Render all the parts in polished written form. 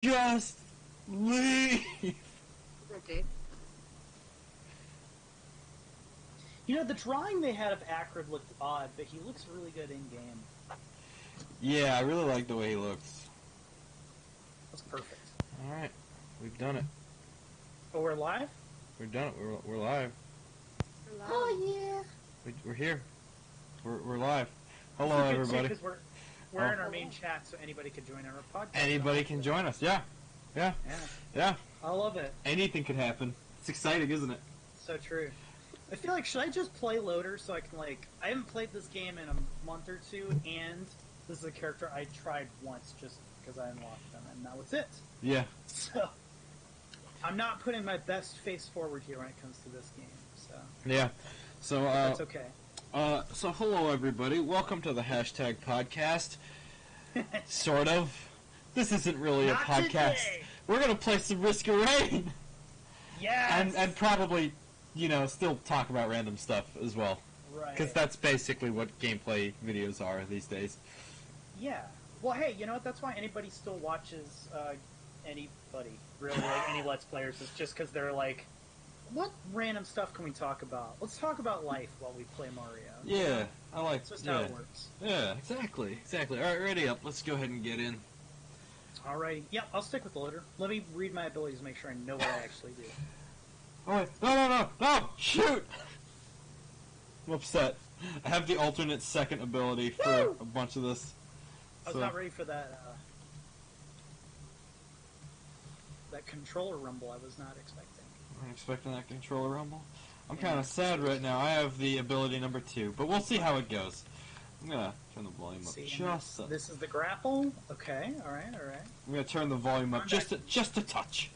Just leave. Okay. You know, the drawing they had of Ackred looked odd, but he looks really good in-game. Yeah, I really like the way he looks. That's perfect. Alright, we've done it. Oh, we're live? We've done it. We're live. Oh, yeah. We're here. We're live. Hello, This is good, everybody. too, 'cause we're in our main chat, so anybody can join our podcast. Anybody can join us. Yeah. Yeah. I love it. Anything can happen. It's exciting, isn't it? So true. I feel like, should I just play Loader so I can, like... I haven't played this game in a month or two, and this is a character I tried once just because I unlocked them, and that was it. Yeah. So, I'm not putting my best face forward here when it comes to this game, so... Yeah. So, That's okay. So hello, everybody. Welcome to the hashtag podcast. Sort of. This isn't really Not a podcast. today. We're gonna play some Risk of Rain. Yes! And probably, still talk about random stuff as well. Right. Because that's basically what gameplay videos are these days. Yeah. Well, hey, you know what? That's why anybody still watches anybody, really, like any Let's Players, is just because they're like, what random stuff can we talk about? Let's talk about life while we play Mario. Yeah, I like. That's just how it works. Yeah, exactly. All right, ready up. Let's go ahead and get in. Alrighty. Yep, I'll stick with the Loader. Let me read my abilities to make sure I know what I actually do. Oh wait, no! Shoot! I'm upset. I have the alternate second ability for Woo! a bunch of this. I was not ready for that, that controller rumble I was not expecting. I'm expecting that controller rumble. I'm kind of sad right now. I have the ability number 2, but we'll see how it goes. I'm gonna turn the volume up just a... This is the grapple. Okay, alright. I'm gonna turn the volume up just a touch.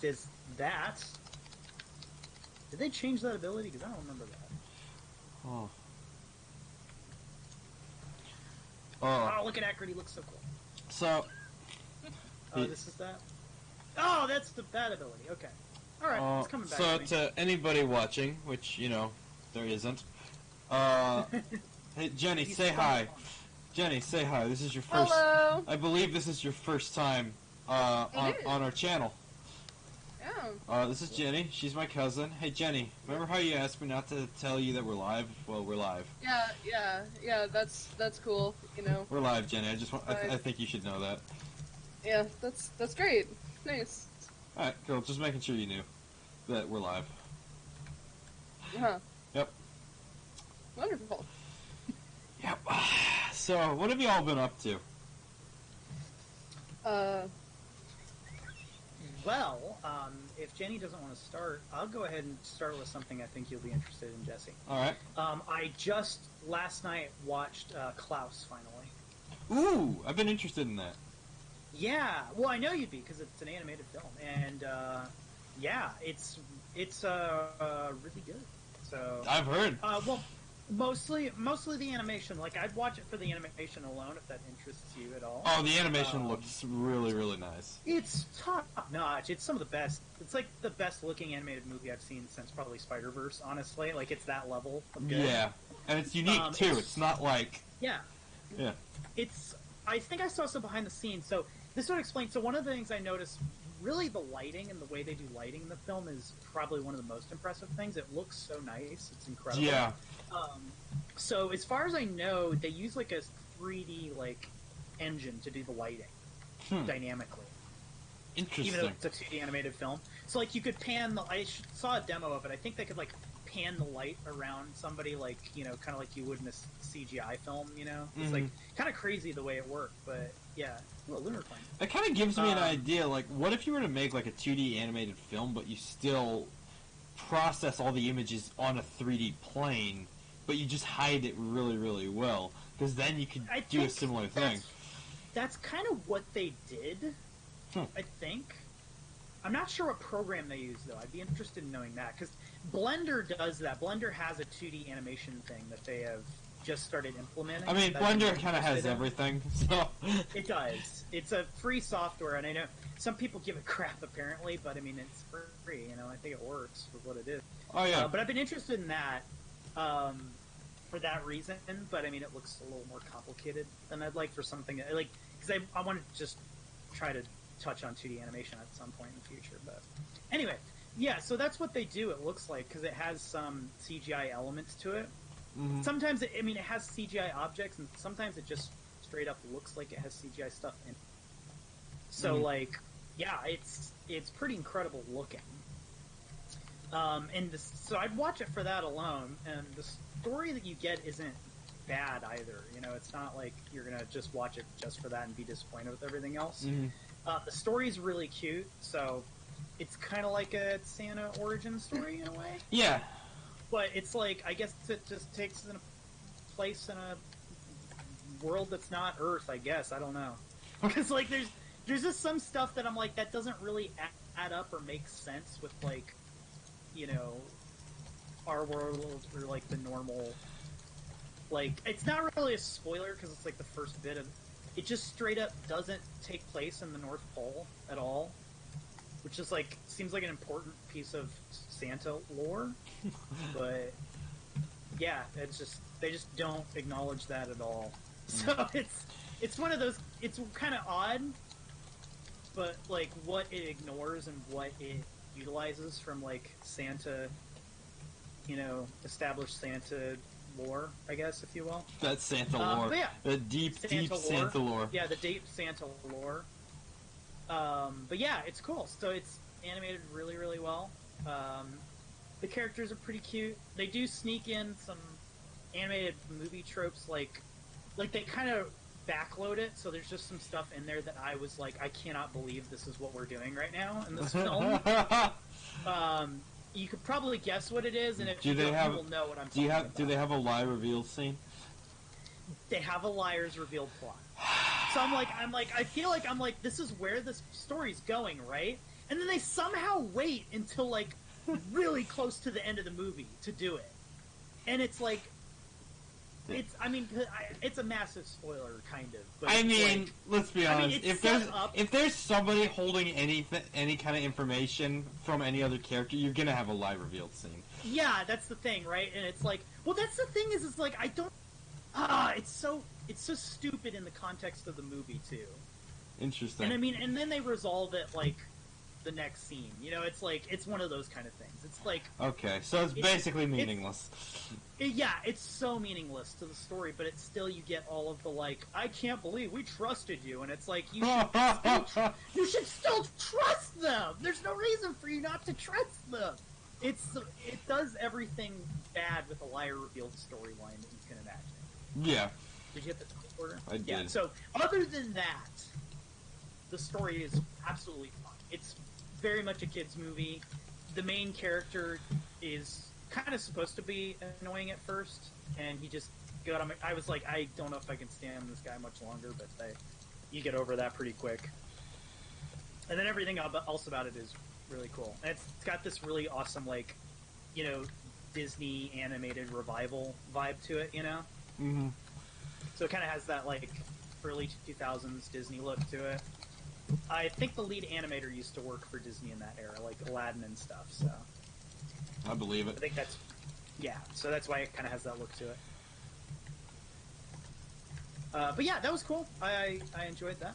Is that... Did they change that ability? Because I don't remember that. Oh, look at Ackred, he looks so cool. So... Oh, this is that? Oh, that's that ability. Okay. Alright, it's coming back so to me. to anybody watching, which, there isn't, hey, Jenny, say hi. Jenny, say hi. This is your first... Hello. I believe this is your first time on our channel. Oh. This is Jenny. She's my cousin. Hey, Jenny, remember how you asked me not to tell you that we're live? Well, we're live. Yeah. That's cool. We're live, Jenny. I think you should know that. Yeah, that's great. Nice. All right, cool. Just making sure you knew that we're live. Huh. Yep. Wonderful. Yep. So, what have you all been up to? Well, if Jenny doesn't want to start, I'll go ahead and start with something I think you'll be interested in, Jesse. All right. I just, last night, watched Klaus, finally. Ooh, I've been interested in that. Yeah, well, I know you'd be, because it's an animated film, and, yeah, it's really good. So I've heard. Well, mostly the animation. Like, I'd watch it for the animation alone, if that interests you at all. Oh, the animation looks really, really nice. It's top notch. It's some of the best. It's like the best looking animated movie I've seen since probably Spider-Verse, honestly. Like, it's that level of good. Yeah, and it's unique too. It's not like... Yeah. Yeah. I think I saw some behind the scenes. So this would explain. So one of the things I noticed, really, the lighting and the way they do lighting in the film is probably one of the most impressive things. It looks so nice. It's incredible. Yeah. So as far as I know, they use like a 3D like engine to do the lighting dynamically. Interesting. Even though it's a 2D animated film. So like you could pan the... I saw a demo of it. I think they could like pan the light around somebody, like, kind of like you would in a CGI film, It's like kind of crazy the way it worked, but yeah. Ooh, a lunar plane. It kind of gives me an idea, like, what if you were to make like a 2D animated film, but you still process all the images on a 3D plane, but you just hide it really, really well, because then you could do a similar thing. That's kind of what they did, I think. I'm not sure what program they use, though. I'd be interested in knowing that, because Blender does that. Blender has a 2D animation thing that they have just started implementing. I mean, Blender kind of has everything, so... It does. It's a free software, and I know some people give it crap, apparently, but I mean, it's free, I think it works for what it is. Oh, yeah. But I've been interested in that for that reason, but I mean, it looks a little more complicated than I'd like for something... Like, because I want to just try to touch on 2D animation at some point in the future. But anyway, yeah, so that's what they do. It looks like because it has some CGI elements to it. Mhm. Sometimes it has CGI objects, and sometimes it just straight up looks like it has CGI stuff in it. So like, yeah, it's pretty incredible looking. So I'd watch it for that alone, and the story that you get isn't bad either. You know, it's not like you're gonna just watch it just for that and be disappointed with everything else. The story's really cute, so it's kind of like a Santa origin story in a way. Yeah. But it's like, I guess it just takes in a place in a world that's not Earth, I guess. I don't know. Because, like, there's just some stuff that I'm like, that doesn't really add up or make sense with, like, you know, our world or, like, the normal... Like, it's not really a spoiler because it's, like, the first bit of... It just straight up doesn't take place in the North Pole at all. Which is, like, seems like an important piece of Santa lore. But, yeah, it's just... They just don't acknowledge that at all. So it's one of those... It's kind of odd, but, like, what it ignores and what it utilizes from, like, Santa... You know, established Santa lore, I guess, if you will. That's Santa lore. But yeah, The deep Santa lore. Santa lore. Yeah, the deep Santa lore. But yeah, it's cool. So it's animated really, really well. The characters are pretty cute. They do sneak in some animated movie tropes, like they kind of backload it. So there's just some stuff in there that I was like, I cannot believe this is what we're doing right now in this film. You could probably guess what it is, and if you don't, you will know what I'm talking about. Do they have a lie reveal scene? They have a liar's revealed plot. So I feel like this is where this story's going, right? And then they somehow wait until, like, really close to the end of the movie to do it. And it's like, it's a massive spoiler, kind of. But I mean, like, let's be honest. it's If there's somebody holding any kind of information from any other character, you're gonna have a lie revealed scene. Yeah, that's the thing, right? And it's like, well, that's the thing is, it's like, I don't... it's so stupid in the context of the movie, too. Interesting. And I mean, and then they resolve it, like, the next scene. You know, it's like, it's one of those kind of things. It's like... Okay, so it's basically meaningless. Yeah, it's so meaningless to the story, but it's still, you get all of the, like, I can't believe we trusted you, and it's like, you should still trust them! There's no reason for you not to trust them! It does everything bad with a liar revealed storyline that you can imagine. Yeah. Did you get the order? I did. Yeah, so, other than that, the story is absolutely fun. It's very much a kid's movie. The main character is kind of supposed to be annoying at first, and he just got on. I was like, I don't know if I can stand this guy much longer, but you get over that pretty quick. And then everything else about it is really cool. And it's got this really awesome, like, you know, Disney animated revival vibe to it, you know? Mm-hmm. So it kind of has that, like, early 2000s Disney look to it. I think the lead animator used to work for Disney in that era, like Aladdin and stuff, so... I believe it. I think that's... Yeah, so that's why it kind of has that look to it. But yeah, that was cool. I enjoyed that.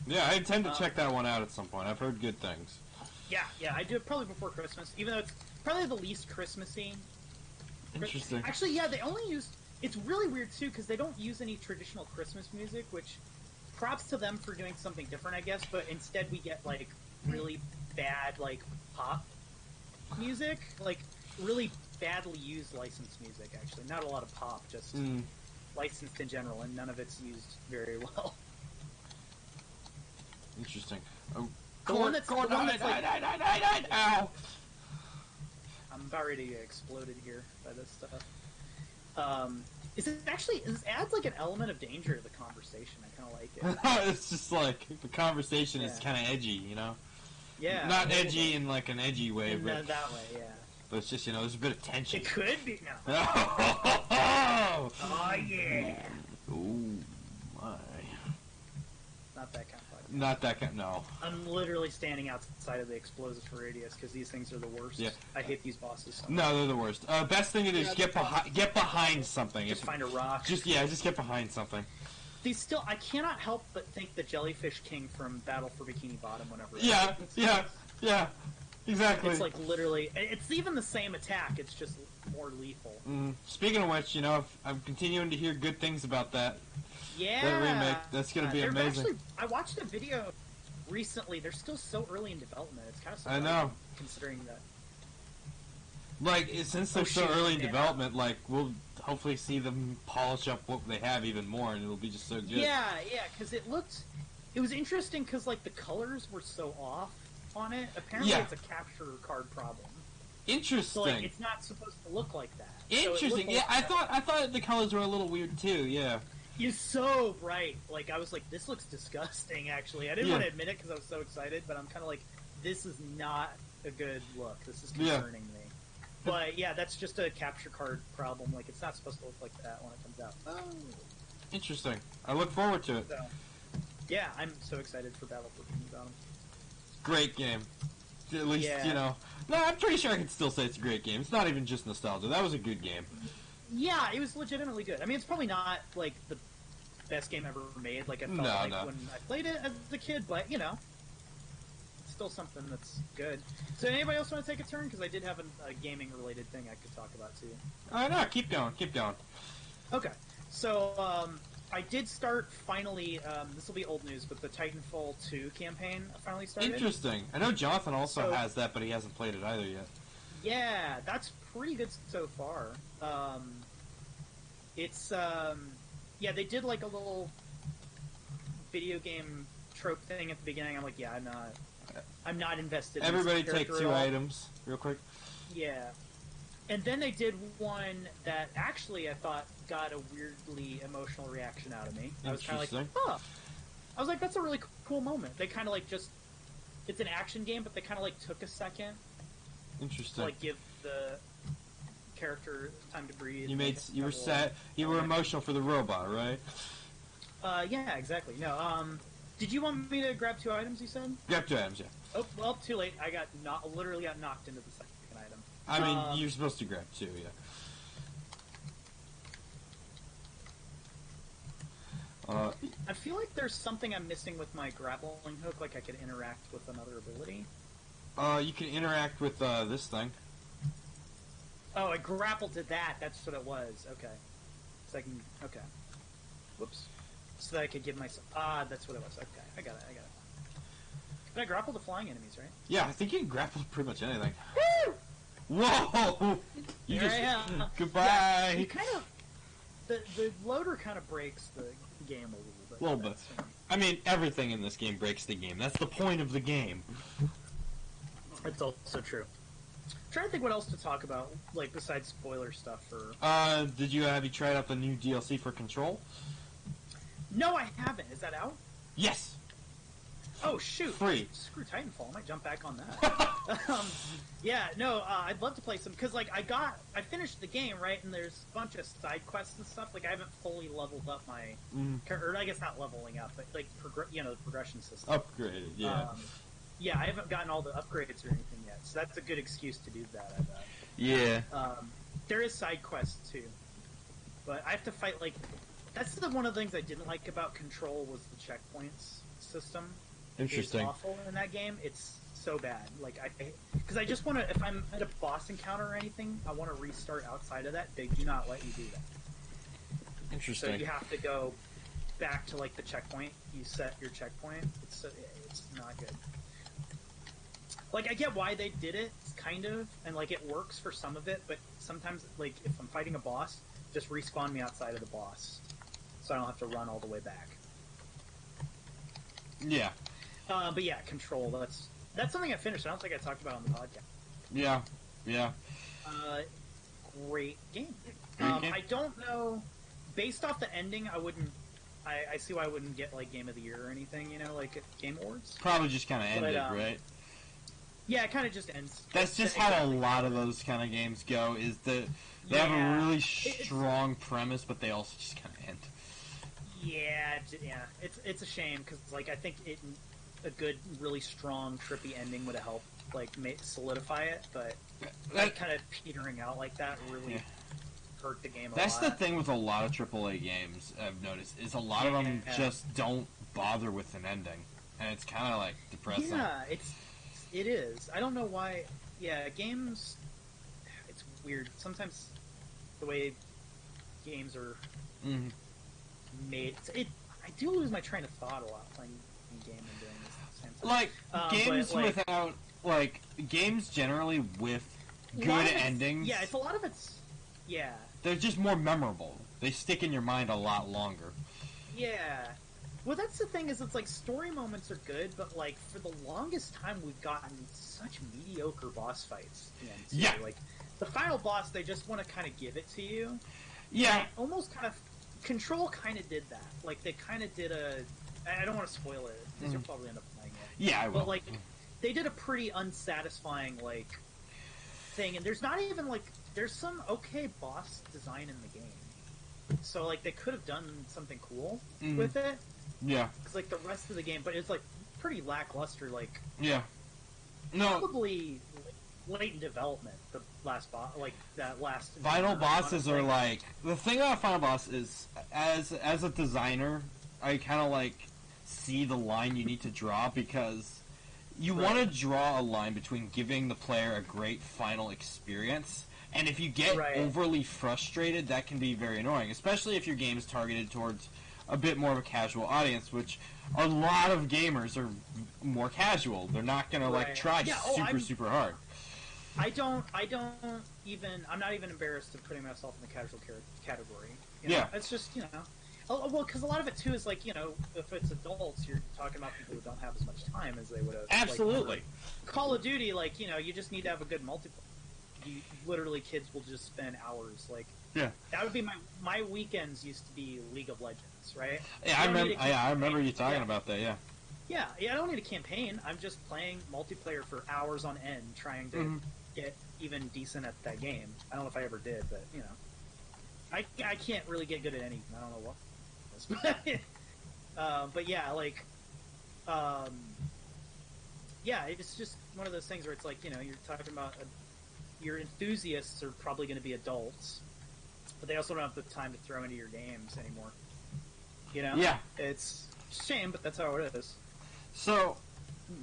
Yeah, I intend to check that one out at some point. I've heard good things. Yeah, I do it probably before Christmas, even though it's probably the least Christmassy. Interesting. Actually, yeah, they only use... It's really weird, too, because they don't use any traditional Christmas music, which... Props to them for doing something different, I guess, but instead we get, like, really bad, like, pop music. Like, really badly used licensed music, actually. Not a lot of pop, just licensed in general, and none of it's used very well. Interesting. Oh, The one that's like... Ow! I'm about ready to get exploded here by this stuff. It adds like an element of danger to the conversation. I kind of like it. It's just like the conversation is kind of edgy, you know. Yeah, not edgy in like an edgy way, but that way, yeah. But it's just, you know, there's a bit of tension. It could be no. Oh Yeah. Ooh, my. Not that kind of fight. Not that kind. No. I'm literally standing outside of the explosive radius because these things are the worst. Yeah. I hate these bosses. So much. No, they're the worst. Best thing to do is get behind something. Just find a rock. Just get behind something. I cannot help but think the Jellyfish King from Battle for Bikini Bottom whenever. Yeah, exactly. It's like literally, it's even the same attack. It's just more lethal. Speaking of which, I'm continuing to hear good things about that. Yeah, That remake, that's gonna be amazing. Actually, I watched a video recently. They're still so early in development. It's kind of surprising, I know. considering that. Like, since they're so shoot, early in yeah. development, like, we'll hopefully see them polish up what they have even more, and it'll be just so good. Yeah, because it was interesting because, like, the colors were so off on it. Apparently Yeah. it's a capture card problem. Interesting. So, like, it's not supposed to look like that. So it Interesting. looked Yeah, like I thought the colors were a little weird too. Yeah. You're so bright. Like, I was like, this looks disgusting, actually. I didn't Yeah. want to admit it because I was so excited, but I'm kind of like, this is not a good look. This is Yeah. concerning me. But, yeah, that's just a capture card problem. Like, it's not supposed to look like that when it comes out. Oh. Interesting. I look forward to it. So, yeah, I'm so excited for Battle for Bikini Bottom. Great game. At least, Yeah. No, I'm pretty sure I can still say it's a great game. It's not even just nostalgia. That was a good game. Yeah, it was legitimately good. I mean, it's probably not, like, the best game ever made. Like, I felt when I played it as a kid, but, it's still something that's good. So, anybody else want to take a turn? Because I did have a gaming-related thing I could talk about, too. No, keep going. Okay. So, I did start, finally, this will be old news, but the Titanfall 2 campaign finally started. Interesting. I know Jonathan also So- has that, but he hasn't played it either yet. Yeah, that's pretty good so far. It's, they did like a little video game trope thing at the beginning. I'm like, yeah, I'm not invested in Everybody this take character 2 at all. items, real quick. Yeah. And then they did one that actually I thought got a weirdly emotional reaction out of me. I was kind of like, Interesting. I was like, that's a really cool moment. They kind of like just, it's an action game, but they kind of like took a second to Interesting. like give the character time to breathe. You were sad. You were emotional for the robot, right? Yeah, exactly. No, did you want me to grab 2 items, you said? Grab 2 items, yeah. Oh, well, too late. I literally got knocked into the second item. I mean, you're supposed to grab 2, yeah. I feel like there's something I'm missing with my grappling hook, like I could interact with another ability. You can interact with this thing. Oh, I grappled to that. That's what it was. Okay. So I can... Okay. Whoops. So that I could give myself... that's what it was. Okay. I got it. Can I grapple to flying enemies, right? Yeah, I think you can grapple to pretty much anything. Woo! Whoa! You Here just... I am. Goodbye! Yeah, you kind of... The loader kind of breaks the game a little bit. A little bit. I mean, everything in this game breaks the game. That's the point of the game. That's also true. I'm trying to think what else to talk about, like, besides spoiler stuff for... Have you tried out the new DLC for Control? No, I haven't. Is that out? Yes! Oh, shoot. Free. Screw Titanfall. I might jump back on that. I'd love to play some, because, like, I finished the game, right, and there's a bunch of side quests and stuff. Like, I haven't fully leveled up my... Or, I guess not leveling up, but, like, the progression system. Upgraded, yeah. Yeah, I haven't gotten all the upgrades or anything yet, so that's a good excuse to do that, I bet. Yeah. There is side quests, too. But I have to fight, like... That's one of the things I didn't like about Control was the checkpoints system. Interesting. It's awful in that game. It's so bad. Like, because I just want to... If I'm at a boss encounter or anything, I want to restart outside of that. They do not let you do that. Interesting. So you have to go back to, like, the checkpoint. You set your checkpoint. It's not good. Like, I get why they did it, kind of, and, like, it works for some of it, but sometimes, like, if I'm fighting a boss, just respawn me outside of the boss, so I don't have to run all the way back. Yeah. But yeah, Control, that's something I finished. I don't think I talked about on the podcast. Yeah. Great game. Great game? I don't know, based off the ending, I see why I wouldn't get, like, Game of the Year or anything, like, Game Awards. Probably just kind of ended, right? Yeah, it kind of just ends. That's just how a lot of those kind of games go, is that they have a really strong premise, but they also just kind of end. Yeah, it's a shame, because, like, I think a good, really strong, trippy ending would have helped, like, solidify it, but kind of petering out like that really hurt the game a That's lot. the thing with a lot of AAA games, I've noticed, is a lot of them Yeah. just don't bother with an ending. And it's kind of, like, depressing. Yeah, it is. I don't know why. Yeah, games. It's weird. Sometimes the way games are Mhm. made. I do lose my train of thought a lot playing a game and doing this at the same time. Like, games but, like, without, like, games generally with a lot good of it's- endings, Yeah, it's a lot of it's. Yeah, they're just more memorable. They stick in your mind a lot longer. yeah. Well, that's the thing is, it's like story moments are good, but like for the longest time, we've gotten such mediocre boss fights. Yeah. Like the final boss, they just want to kind of give it to you. Yeah. And almost kind of Control kind of did that. Like they kind of did a. I don't want to spoil it because you'll probably end up playing it. Yeah, I will. But like, they did a pretty unsatisfying like thing, and there's not even like there's some okay boss design in the game. So like they could have done something cool Mhm. with it. Yeah. Because like the rest of the game, but it's like pretty lackluster. Like Yeah. No, probably late in development. The last boss, like that last final encounter, bosses are honestly. like the thing about final boss is as a designer, I kind of like see the line you need to draw because you Right. want to draw a line between giving the player a great final experience. And if you get Right. overly frustrated, that can be very annoying, especially if your game is targeted towards a bit more of a casual audience, which a lot of gamers are more casual. They're not going to like Right. try Yeah, super hard. I don't even. I'm not even embarrassed of putting myself in the casual category. You know? Yeah. It's just Oh, well, because a lot of it too is like if it's adults, you're talking about people who don't have as much time as they would have. Absolutely. Like, Call of Duty, like you just need to have a good multiplayer. Literally, kids will just spend hours. Like Yeah. that would be my weekends used to be League of Legends, right? Yeah, You don't need a I remember you campaign. talking Yeah. about that. Yeah. Yeah, I don't need a campaign. I'm just playing multiplayer for hours on end, trying to Mhm. get even decent at that game. I don't know if I ever did, but I can't really get good at anything. I don't know what. But yeah, like, yeah, it's just one of those things where it's like you're talking about your enthusiasts are probably going to be adults, but they also don't have the time to throw into your games anymore. Yeah. It's a shame, but that's how it is. So,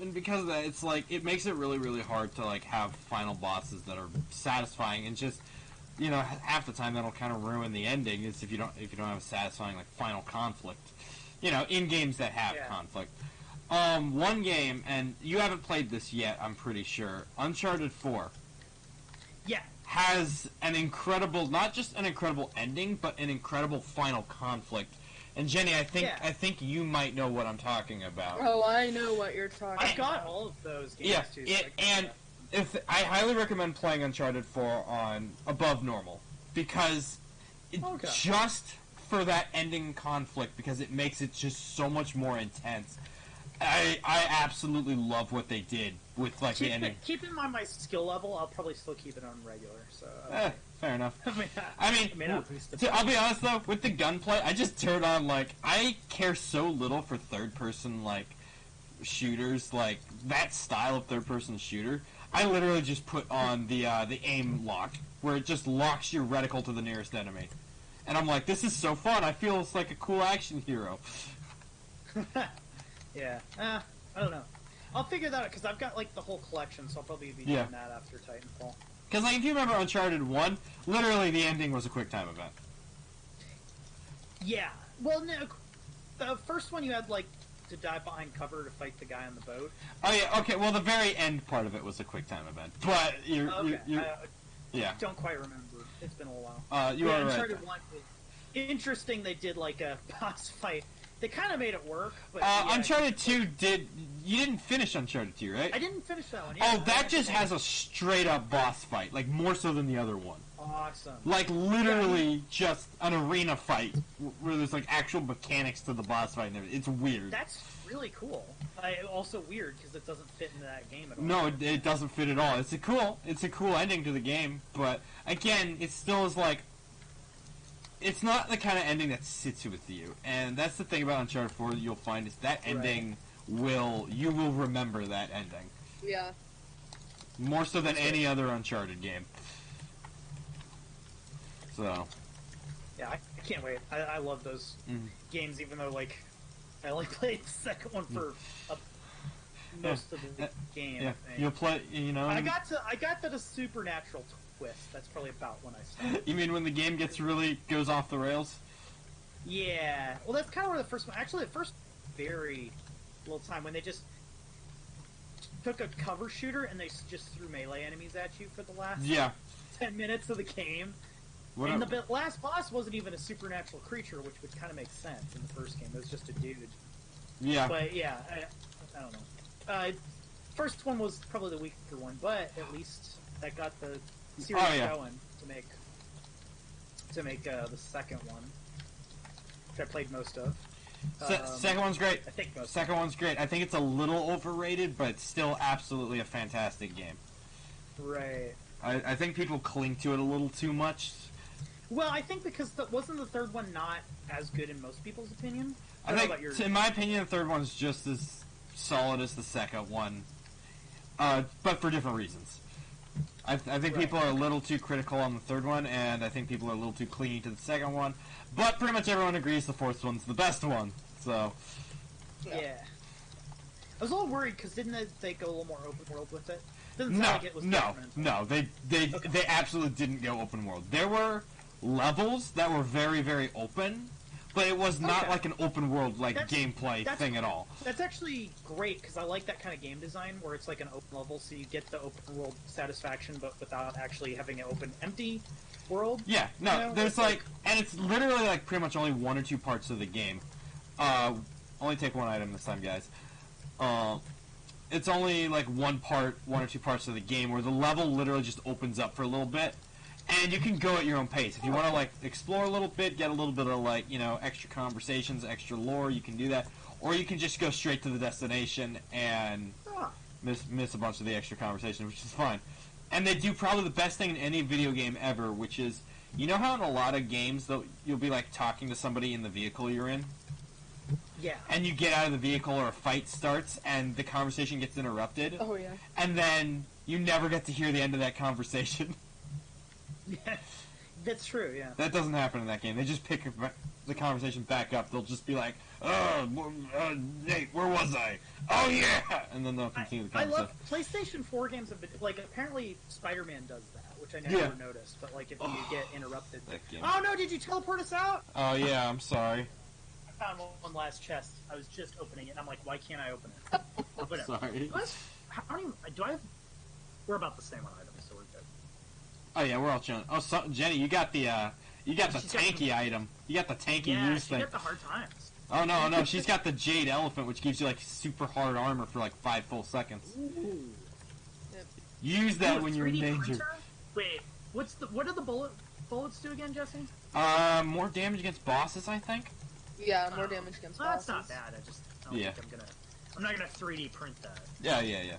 and because of that, it's like it makes it really hard to like have final bosses that are satisfying, and just half the time that'll kind of ruin the ending is if you don't have a satisfying like final conflict. In games that have Yeah. conflict. One game, and you haven't played this yet, I'm pretty sure. Uncharted 4 Yeah, has an incredible, not just an incredible ending, but an incredible final conflict. And Jenny, I think you might know what I'm talking about. Oh, I know what you're talking I've got about. all of those games Yeah, too. So I highly recommend playing Uncharted 4 on above normal because Okay. just for that ending conflict, because it makes it just so much more intense. I absolutely love what they did with like the ending. keep in mind my skill level. I'll probably still keep it on regular. So Fair enough. I I mean, not boost the I'll be honest though, with the gunplay, I just turn on like I care so little for third-person like shooters, like that style of third-person shooter. I literally just put on the aim lock, where it just locks your reticle to the nearest enemy, and I'm like, this is so fun. I feel it's like a cool action hero. Yeah. I don't know. I'll figure that out because I've got like the whole collection, so I'll probably be Yeah. doing that after Titanfall. Because like if you remember Uncharted 1, literally the ending was a QuickTime event. Yeah. Well, no, the first one you had like to dive behind cover to fight the guy on the boat. Oh yeah, okay. Well, the very end part of it was a QuickTime event, but Okay. yeah. Don't quite remember. It's been a while. You are right. Uncharted 1 was interesting. They did like a boss fight. They kind of made it work. But Uncharted 2 you didn't finish Uncharted 2, right? I didn't finish that one. Oh, that just has a straight up boss fight, like more so than the other one. Awesome. Like literally just an arena fight where there's like actual mechanics to the boss fight and everything. It's weird. That's really cool. Also weird because it doesn't fit into that game at all. No, it doesn't fit at all. It's a cool ending to the game, but again, it still is like it's not the kind of ending that sits with you. And that's the thing about Uncharted 4 that you'll find is that ending you will remember that ending. Yeah. More so than any other Uncharted game. So. Yeah, I can't wait. I love those games, even though like I only played the second one for most of the game. Yeah, I think. you'll play. I got to the supernatural twist. That's probably about when I started. You mean when the game goes off the rails? Yeah. Well, that's kind of where the first one. Actually, the first very little time when they just took a cover shooter and they just threw melee enemies at you for the last 10 minutes of the game. The last boss wasn't even a supernatural creature, which would kind of make sense in the first game. It was just a dude. Yeah. But yeah, I don't know. First one was probably the weaker one, but at least that got the series going to make the second one, which I played most of. Second one's great. I think most. Second one's great. I think it's a little overrated, but still absolutely a fantastic game. Right. I think people cling to it a little too much. Well, I think because wasn't the third one not as good in most people's opinion? I think, in my opinion, the third one's just as solid as the second one, but for different reasons. I think people are a little too critical on the third one, and I think people are a little too clingy to the second one. But pretty much everyone agrees the fourth one's the best one. So. Yeah. I was a little worried because didn't they go a little more open world with it? Doesn't sound like it was different. No. They absolutely didn't go open world. There were levels that were very, very open, but it was not like an open world gameplay thing at all. That's actually great because I like that kind of game design where it's like an open level, so you get the open world satisfaction, but without actually having an open, empty world. Yeah, no, there's and it's literally like pretty much only one or two parts of the game. Only take one item this time, guys. It's only like one or two parts of the game where the level literally just opens up for a little bit. And you can go at your own pace. If you want to explore a little bit, get a little bit of extra conversations, extra lore, you can do that. Or you can just go straight to the destination and miss a bunch of the extra conversation, which is fine. And they do probably the best thing in any video game ever, which is, you know how in a lot of games you'll be talking to somebody in the vehicle you're in? Yeah. And you get out of the vehicle or a fight starts and the conversation gets interrupted. Oh yeah. And then you never get to hear the end of that conversation. Yeah, that's true, yeah. That doesn't happen in that game. They just pick the conversation back up. They'll just be like, Nate, where was I? Oh, yeah! And then they'll continue the conversation. I love PlayStation 4 games have been, apparently Spider-Man does that, which I never noticed, but, if you get interrupted. Oh, no, did you teleport us out? Oh, yeah, I'm sorry. I found one last chest. I was just opening it, and I'm like, why can't I open it? Whatever. Sorry. We're about the same on items, so we're good. Oh yeah, we're all chilling. Oh, Jenny, you got the tanky item. You got the tanky use thing. Yeah, she got the hard times. Oh no, she's got the Jade Elephant, which gives you super hard armor for 5 full seconds. Ooh. Yep. Use that when you're in 3D danger. Printer? Wait, what do the bullets do again, Jesse? More damage against bosses, I think. Yeah, more damage against bosses. That's not bad. I don't think I'm not gonna 3D print that. Yeah.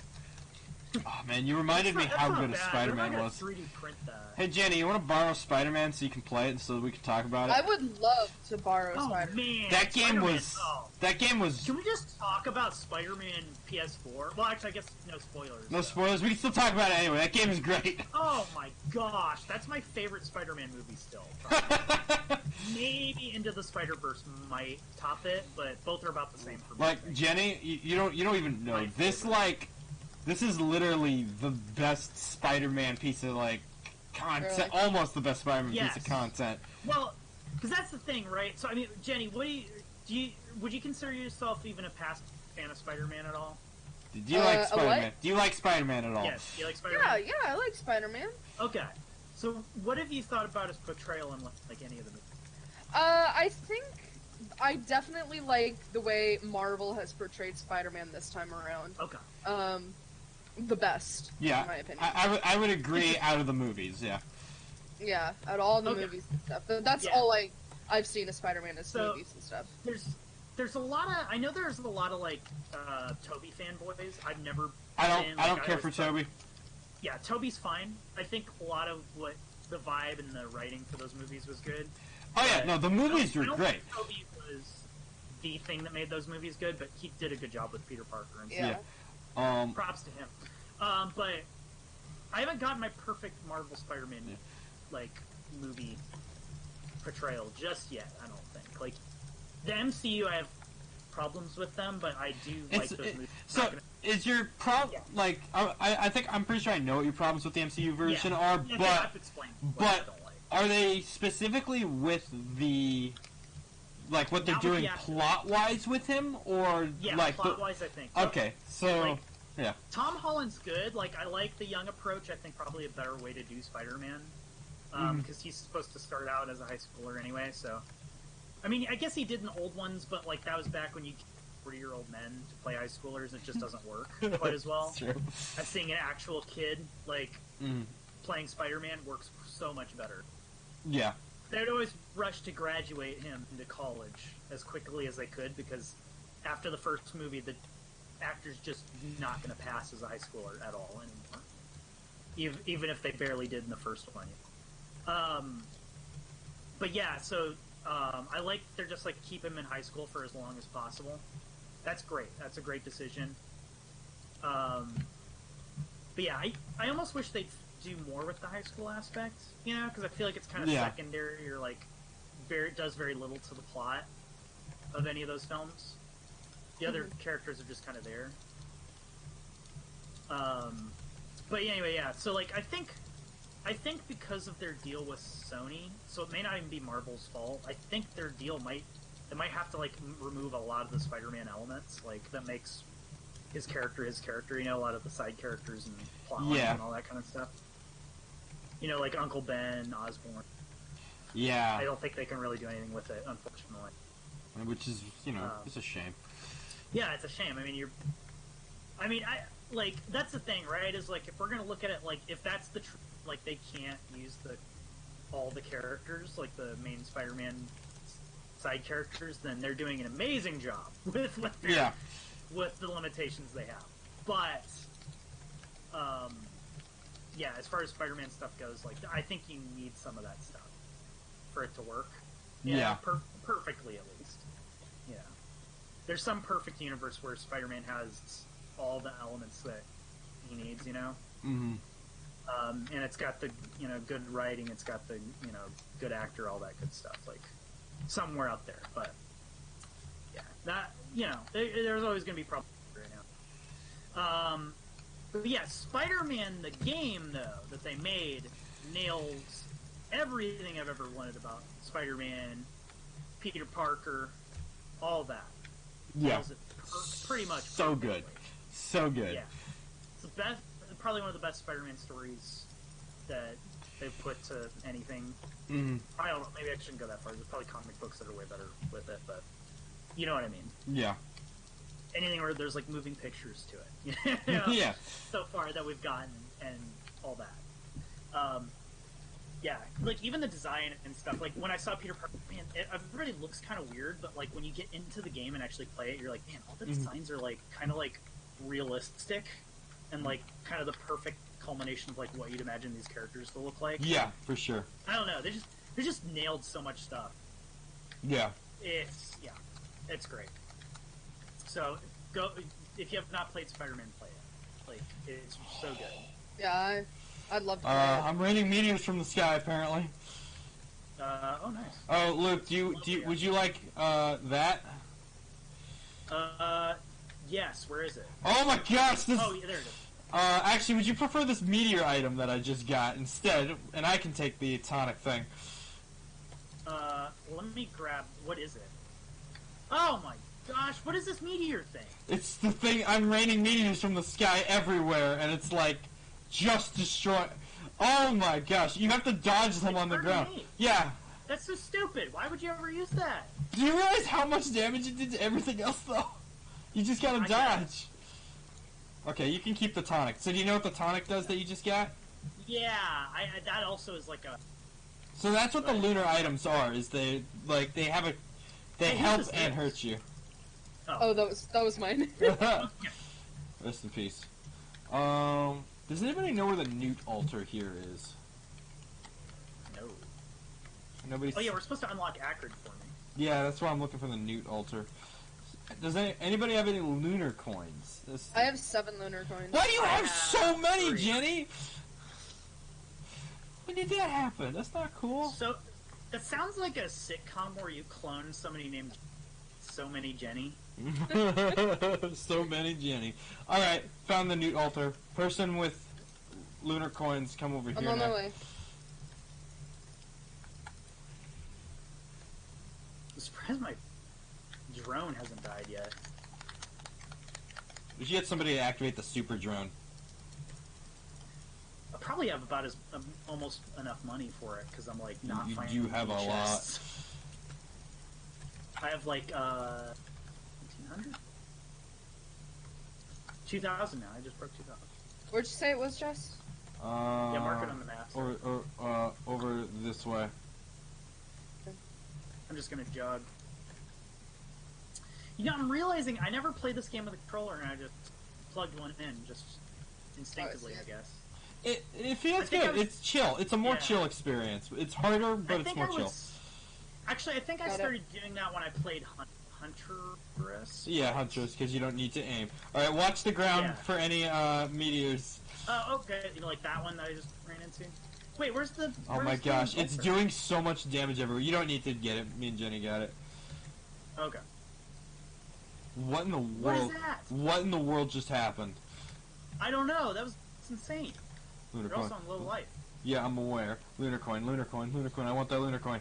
Oh man, you reminded me how good a Spider-Man was. 3D print that. Hey Jenny, you want to borrow Spider-Man so you can play it and so we can talk about it? I would love to borrow Spider-Man. Man, That game was. Can we just talk about Spider-Man PS4? Well, actually, I guess no spoilers. No spoilers. We can still talk about it anyway. That game is great. Oh my gosh, that's my favorite Spider-Man movie still. Maybe Into the Spider-Verse might top it, but both are about the same for me. Jenny, you don't even know this. This is literally the best Spider-Man piece of content. Really? Almost the best Spider-Man piece of content. Well, because that's the thing, right? So I mean, Jenny, would you consider yourself even a past fan of Spider-Man at all? Do you like Spider-Man? Do you like Spider-Man at all? Yes, do you like Spider-Man? Yeah, I like Spider-Man. Okay, so what have you thought about his portrayal in any of the movies? I think I definitely like the way Marvel has portrayed Spider-Man this time around. Okay. The best, in my opinion. I would agree out of the movies, yeah. Yeah, out of all the movies and stuff. But that's all I've seen of Spider-Man is movies and stuff. There's a lot of... I know there's a lot of, Tobey fanboys. I've never... I don't care for Tobey. Yeah, Tobey's fine. I think a lot of what the vibe and the writing for those movies was good. Oh, yeah, no, the movies were great. Think Tobey was the thing that made those movies good, but he did a good job with Peter Parker. And yeah. Props to him. But I haven't gotten my perfect Marvel Spider-Man movie portrayal just yet. I don't think. Like the MCU, I have problems with them, but I do like those movies. So, is your problem like I think I'm pretty sure I know what your problems with the MCU version are, Yeah, but I've explained what I don't like. are they specifically with the like what they're Not with doing the actor. plot wise with him, or Yeah, like plot wise, I think. okay, so Like, yeah, Tom Holland's good. Like, I like the young approach. I think probably a better way to do Spider-Man. Because he's supposed to start out as a high schooler anyway, so... I mean, I guess he did in the old ones, but, like, that was back when you 40-year-old men to play high schoolers. It just doesn't work quite as well. That's true. As seeing an actual kid, like, playing Spider-Man works so much better. Yeah. They'd always rush to graduate him into college as quickly as they could, because after the first movie, the actor's just not going to pass as a high schooler at all anymore. Even if they barely did in the first one. But yeah, so I like they're just like keep him in high school for as long as possible. That's great. That's a great decision. But yeah, I almost wish they'd do more with the high school aspect, you know, because I feel like it's kind of secondary or like does very little to the plot of any of those films. The other characters are just kind of there. But anyway, yeah. So like, I think because of their deal with Sony, so it may not even be Marvel's fault. I think their deal might have to like remove a lot of the Spider-Man elements, like that makes his character. You know, a lot of the side characters and plot lines and all that kind of stuff. You know, like Uncle Ben, Osborn. Yeah. I don't think they can really do anything with it, unfortunately. Which is, you know, it's a shame. Yeah, it's a shame. I mean, that's the thing, right? Is like if we're gonna look at it, like if that's the truth, like they can't use all the characters, like the main Spider-Man side characters, then they're doing an amazing job with with the limitations they have. But, yeah, as far as Spider-Man stuff goes, like I think you need some of that stuff for it to work. Perfectly at least. Yeah. There's some perfect universe where Spider-Man has all the elements that he needs, you know? Mm-hmm. And it's got the, you know, good writing, it's got the, you know, good actor, all that good stuff, like, somewhere out there, but, yeah, that, you know, there's always going to be problems right now. But yeah, Spider-Man, the game, though, that they made, nails everything I've ever wanted about Spider-Man, Peter Parker, all that. Yeah. Nails it pretty much so perfectly. good. So good. Yeah. It's the best, probably one of the best Spider-Man stories that they've put to anything. Mm-hmm. I don't know, maybe I shouldn't go that far. There's probably comic books that are way better with it, but you know what I mean. Yeah. Anything where there's like moving pictures to it. You know, yeah. so far that we've gotten and all that. Yeah, like even the design and stuff. Like when I saw Peter Parker, man, it really looks kind of weird. But like when you get into the game and actually play it, you're like, man, all the designs are like kind of like realistic and like kind of the perfect culmination of like what you'd imagine these characters to look like. Yeah, for sure. I don't know. They just nailed so much stuff. Yeah. It's great. So go if you have not played Spider-Man, play it. Like it's so good. Yeah, I'd love to play it. I'm raining meteors from the sky, apparently. Oh, nice. Oh, Luke, would you like that? Yes. Where is it? Oh my gosh! This. Oh, yeah, there it is. Actually, would you prefer this meteor item that I just got instead? And I can take the tonic thing. Let me grab. What is it? Oh my gosh! What is this meteor thing? It's the thing. I'm raining meteors from the sky everywhere, and it's like just destroy. Oh my gosh! You have to dodge them on the ground. Yeah. That's so stupid. Why would you ever use that? Do you realize how much damage it did to everything else, though? You just gotta dodge. Okay, you can keep the tonic. So do you know what the tonic does that you just got? Yeah, that also is like a... So that's what the lunar items are, is they have a... They help and hurt you. Oh, that was mine. Rest in peace. Does anybody know where the Newt altar here is? No. Nobody's... Oh yeah, we're supposed to unlock Akron for me. Yeah, that's why I'm looking for the Newt altar. Does anybody have any lunar coins? I have 7 lunar coins. Why do you have so many, 3. Jenny? When did that happen? That's not cool. So, that sounds like a sitcom where you clone somebody named So Many Jenny. So many Jenny. Alright, found the Newt altar. Person with lunar coins, come over I'm here on now. my way. I'm surprised my drone hasn't died yet. We should get somebody to activate the super drone. I probably have about almost enough money for it because I'm like not You finding do have any a chests. I have like 1,800, 2,000 now. I just broke 2,000. Where'd you say it was, Jess? Yeah, mark it on the map. So Over this way. I'm just gonna jog. You know, I'm realizing I never played this game with a controller, and I just plugged one in, just instinctively, Oh, I I see. guess. It feels I think good. I was- It's chill. It's a more Yeah. chill experience. It's harder, but it's more chill. Actually, I think I Got it. started doing that when I played Huntress. Yeah, Huntress, because you don't need to aim. Alright, watch the ground Yeah. for any meteors. Oh, okay. You know, like that one that I just ran into. Wait, where's the? Oh my where's the gosh, it's altar? doing so much damage everywhere. You don't need to get it. Me and Jenny got it. Okay. What in the What is world? that? What in the world just happened? I don't know. That's insane. Lunar You're coin. also on low life. Yeah, I'm aware. Lunar coin, lunar coin, lunar coin. I want that lunar coin.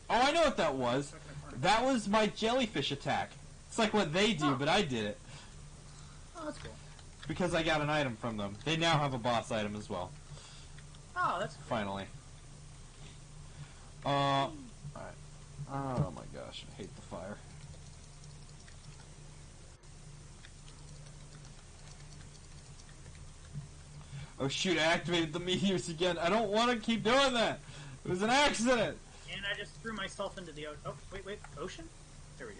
Oh, I know what that was. That was my jellyfish attack. It's like what they do, Oh. but I did it. Oh, that's cool. Because I got an item from them. They now have a boss item as well. Oh, that's Finally. Alright. Oh my gosh, I hate the fire. Oh shoot, I activated the meteors again. I don't want to keep doing that. It was an accident. And I just threw myself into the oh wait ocean. There we go.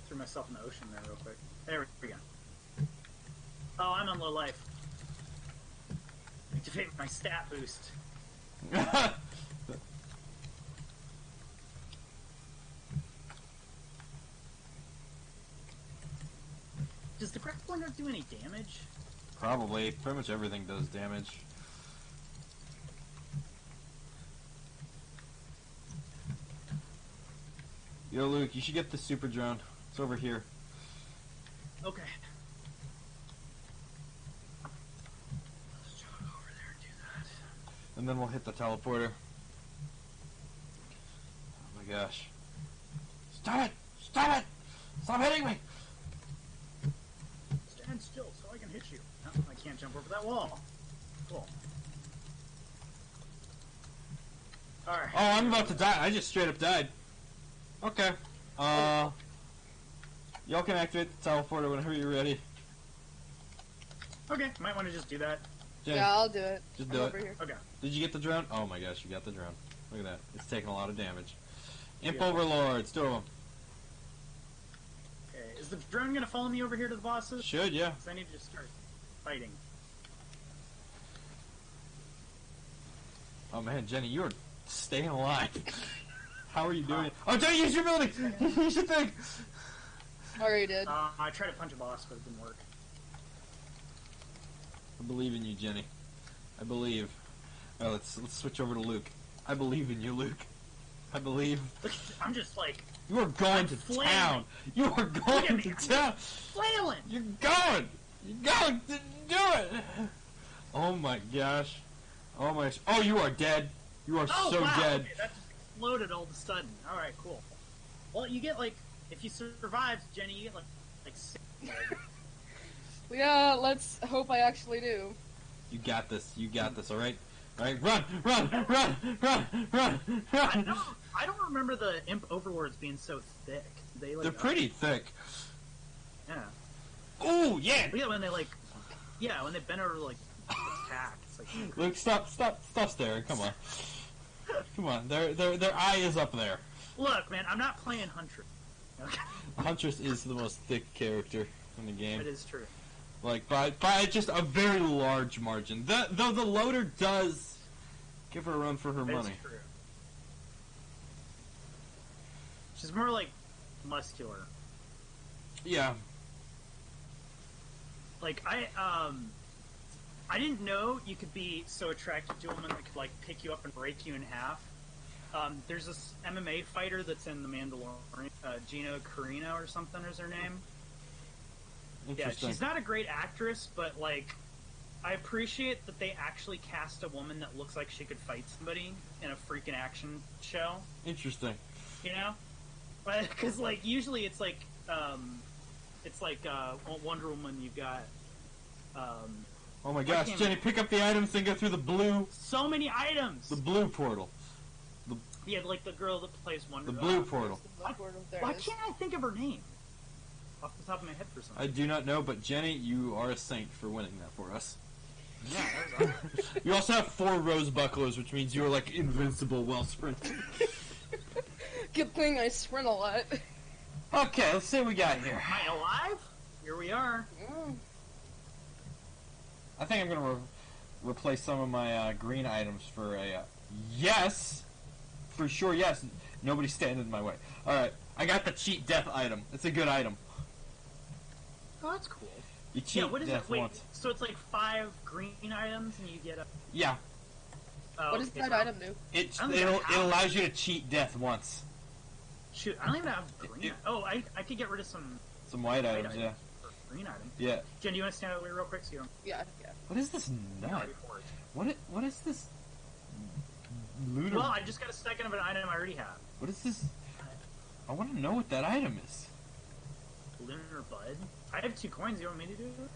Threw myself in the ocean there real quick. There we go. Oh, I'm on low life. Activate my stat boost. Does the grappling hook do any damage? Probably. Pretty much everything does damage. Yo, Luke, you should get the super drone. It's over here. Okay. Let's jog over there and do that. And then we'll hit the teleporter. Oh my gosh. Stop it! Stop it! Stop hitting me! Stand still so I can hit you. No, I can't jump over that wall. Cool. Alright. Oh, I'm about to die. I just straight up died. Okay. Y'all can activate the teleporter whenever you're ready. Okay, might want to just do that. Jenny, Yeah, I'll do it. just I'm do it. over here. Okay. Did you get the drone? Oh my gosh, you got the drone. Look at that. It's taking a lot of damage. Imp Yeah. Overlords, two of them. Okay, is the drone gonna follow me over here to the bosses? Should, yeah. Because I need to just start fighting. Oh man, Jenny, you are staying alive. How are you doing? Oh, Jenny, use your ability! Use your thing! Already did. I tried to punch a boss, but it didn't work. I believe in you, Jenny. I believe. Alright, let's switch over to Luke. I believe in you, Luke. I believe. Look, I'm just like You are going I'm to flailing. town! You are Look at going me, to I'm town! flailing. You're going! You're going to do it! Oh my gosh. Oh my. Oh, you are dead. You are Oh so wow! dead. Okay, that just exploded all of a sudden. All right, cool. Well, you get like if you survive, Jenny, you get like six. Yeah, let's hope I actually do. You got this. You got this. All right. All right. Run! Run! Run! Run! Run! Run! I don't remember the imp overlords being so thick. They like They're pretty thick. Yeah. Ooh, yeah. Yeah, when they like, yeah, when they bend over to like attack, it's like Luke, stop staring. Come on. Come on. Their eye is up there. look, man, I'm not playing Huntress. Okay, Huntress is the most thick character in the game. it is true. Like by just a very large margin. Though the loader does give her a run for her It is money. true. She's more like muscular. Yeah. Like I didn't know you could be so attracted to a woman that could like pick you up and break you in half. There's this MMA fighter that's in The Mandalorian, Gina Carino or something is her name. Yeah, Interesting. she's not a great actress, but like, I appreciate that they actually cast a woman that looks like she could fight somebody in a freaking action show. Interesting. You know, because like usually it's like Wonder Woman. You've got Oh my gosh, can't- Jenny, pick up the items and go through the blue so many items. portal. Yeah, like the girl that plays Wonder The Woman. blue portal. There Why it is. can't I think of her name off the top of my head for some I reason? do not know, but Jenny, you are a saint for winning that for us. Yeah, that was awesome. You also have 4 rose bucklers, which means you are like invincible while sprinting. Good thing I sprint a lot. Okay, let's see what we got here. Am I alive? Here we are. Mm. I think I'm gonna replace some of my green items for a yes, for sure. Yes, nobody's standing in my way. All right, I got the cheat death item. It's a good item. Oh, that's cool. You cheat Yeah, what is death it? Wait, once. so it's like 5 green items, and you get a. Yeah, Oh, What does okay, that so- item do? it I don't even it have- allows you to cheat death once. Shoot, I don't even have green. It- Oh, I could get rid of some Some white white items, yeah, for green items. yeah. Jen, do you want to stand out of the way real quick so you don't Yeah. What is this nut? report? What is this looter? Well, I just got a second of an item I already have. What is this? I want to know what that item is. Lunar Bud. I have 2 coins. You want me to do it?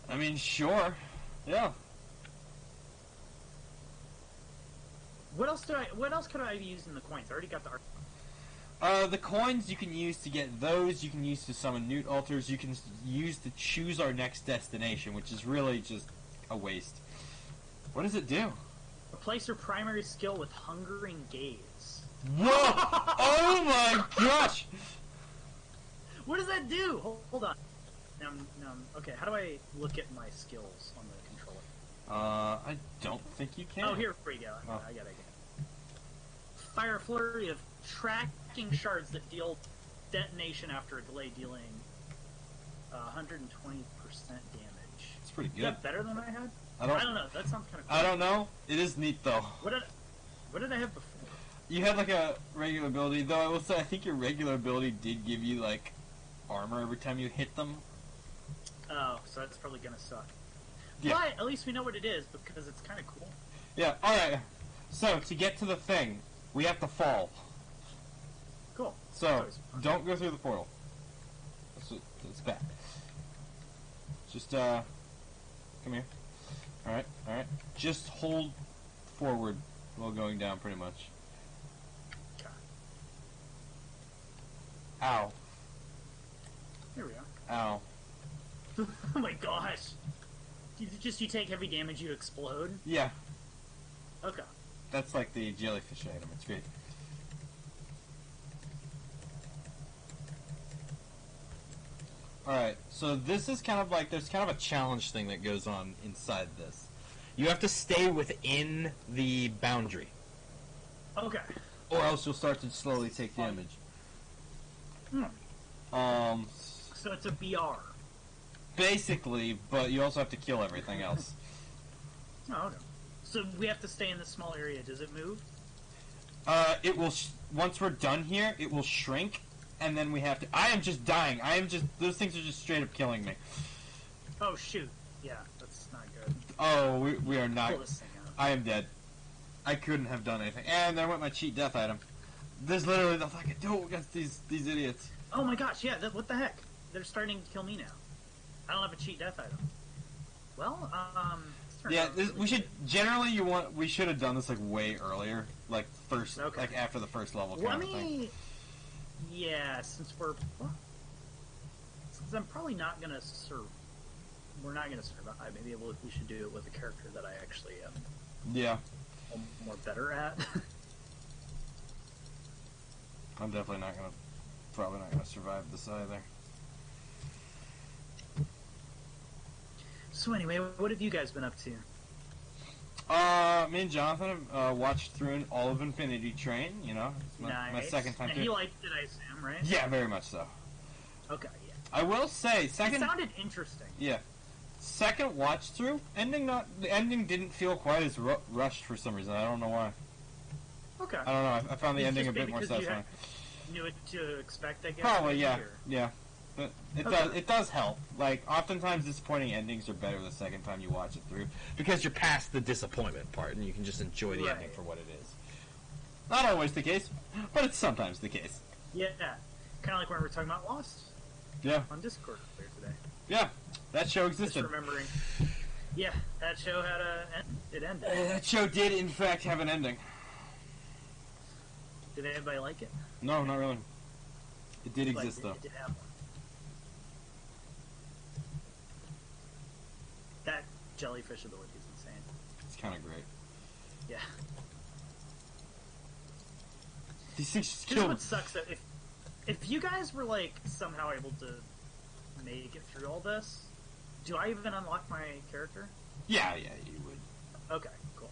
I mean, sure, yeah. What else could I use in the coins? I already got the art. The coins you can use to get those, you can use to summon newt altars, you can use to choose our next destination, which is really just a waste. What does it do? Replace your primary skill with Hungering Gaze. Whoa! Oh my gosh! What does that do? Hold on. Now, okay, how do I look at my skills on the controller? I don't think you can. Oh, here we go. Oh. I got it. Fire a flurry of tracking shards that deal detonation after a delay, dealing 120% damage. It's pretty Is good. that better than I had? I I don't. don't know. That sounds kind of cool. I don't know. It is neat though. What did I have before? You had like a regular ability, though. I will say, I think your regular ability did give you like armor every time you hit them. Oh, so that's probably gonna suck. Yeah. But at least we know what it is because it's kind of cool. Yeah. All right. So to get to the thing, we have to fall. Cool. So Always fun. don't go through the portal. It's back. Just come here. All right. Just hold forward while going down, pretty much. Okay. Ow! Here we are. Ow! Oh my gosh! You take heavy damage, you explode. Yeah, Okay. that's like the jellyfish item. It's great. Alright, so this is kind of like, there's kind of a challenge thing that goes on inside this. You have to stay within the boundary, Okay. or else you'll start to slowly take damage. Hmm. Um, So it's a BR. basically, but you also have to kill everything else. Oh, okay. So we have to stay in this small area. Does it move? It will, once we're done here, it will shrink, and then we have to, I am just dying. Those things are just straight up killing me. Oh shoot! Yeah, that's not good. Oh, we are not. Pull this thing out. I am dead. I couldn't have done anything. And there went my cheat death item. There's literally nothing I can do against these idiots. Oh my gosh! Yeah. What the heck? They're starting to kill me now. I don't have a cheat death item. Well, this turned Yeah, out really we should, good. generally we should have done this like way earlier. Like first, Okay. like after the first level Let kind of thing. me. Yeah, since I'm probably not gonna we're not gonna survive. Maybe we should do it with a character that I actually am Yeah, more better at. I'm definitely probably not gonna survive this either. So anyway, what have you guys been up to? Me and Jonathan have watched through all of Infinity Train. You know, it's my second time And through. he liked it, I assume, right? Yeah, very much so. Okay, yeah. I will say, It second. sounded interesting. Yeah. Second watch through, the ending didn't feel quite as rushed for some reason. I don't know why. Okay. I don't know. I found the It's ending just a bit more because you satisfying. knew what to expect, I guess. Probably, maybe, yeah, or- yeah. But Okay. it does help. Like, oftentimes disappointing endings are better the second time you watch it through because you're past the disappointment part and you can just enjoy the Right. ending for what it is. Not always the case, but it's sometimes the case. Yeah. Kind of like when we were talking about Lost Yeah, on Discord earlier today. yeah. That show Just existed. remembering. Yeah, that show had it ended. That show did, in fact, have an ending. Did anybody like it? No, not really. It did Like, exist, though. It did have one. That jellyfish ability is insane. It's kind of great. Yeah. These things just Here's kill me. what sucks though, if you guys were like somehow able to make it through all this, do I even unlock my character? Yeah, you would. Okay, cool.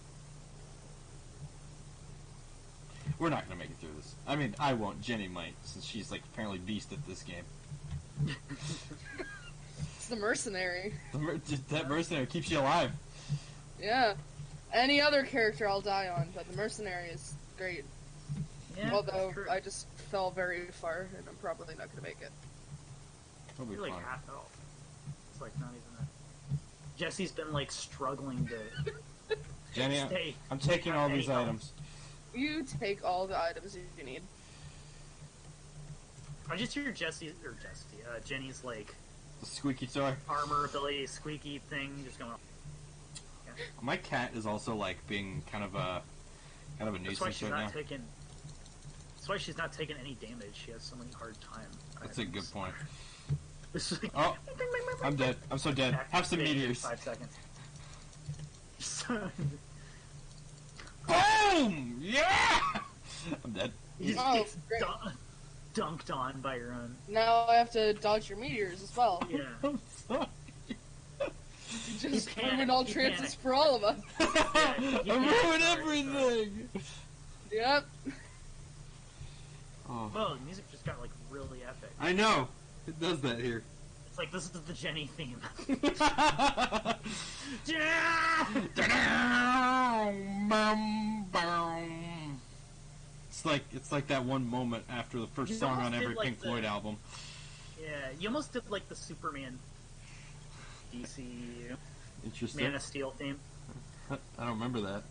We're not gonna make it through this. I mean, I won't. Jenny might, since she's like apparently beast at this game. It's the mercenary. That mercenary keeps you alive. Yeah. Any other character I'll die on, but the mercenary is great. Yeah, Although that's true. I just fell very far, and I'm probably not going to make it. It'll be You're like fun. half health. It's like not even that. Jesse's been like struggling to Jenny, stay. I'm taking all these Any items. You take all the items you need. I just hear Jenny's like The squeaky toy. armor ability, squeaky thing, just going. My cat is also like being kind of a That's why nuisance she's right now. not taking. That's why she's not taking any damage. She has so many hard time. That's a good point. It's like, Oh, I'm dead. I'm so dead. Have some activate in meteors. 5 seconds. Boom! Yeah! I'm dead. You just Oh, get great. dunked on by your own. Now I have to dodge your meteors as well. Yeah. I'm sorry. You just panicked, ruined all he chances panicked. for all of us. I you ruined can't. everything! Yep. Oh, Whoa, the music just got like really epic. I know. It does that here. It's like this is the Jenny theme. It's like that one moment after the first You song almost on did every like Pink the- Floyd album. Yeah, you almost did like the Superman DC Interesting. Man of Steel theme. I don't remember that.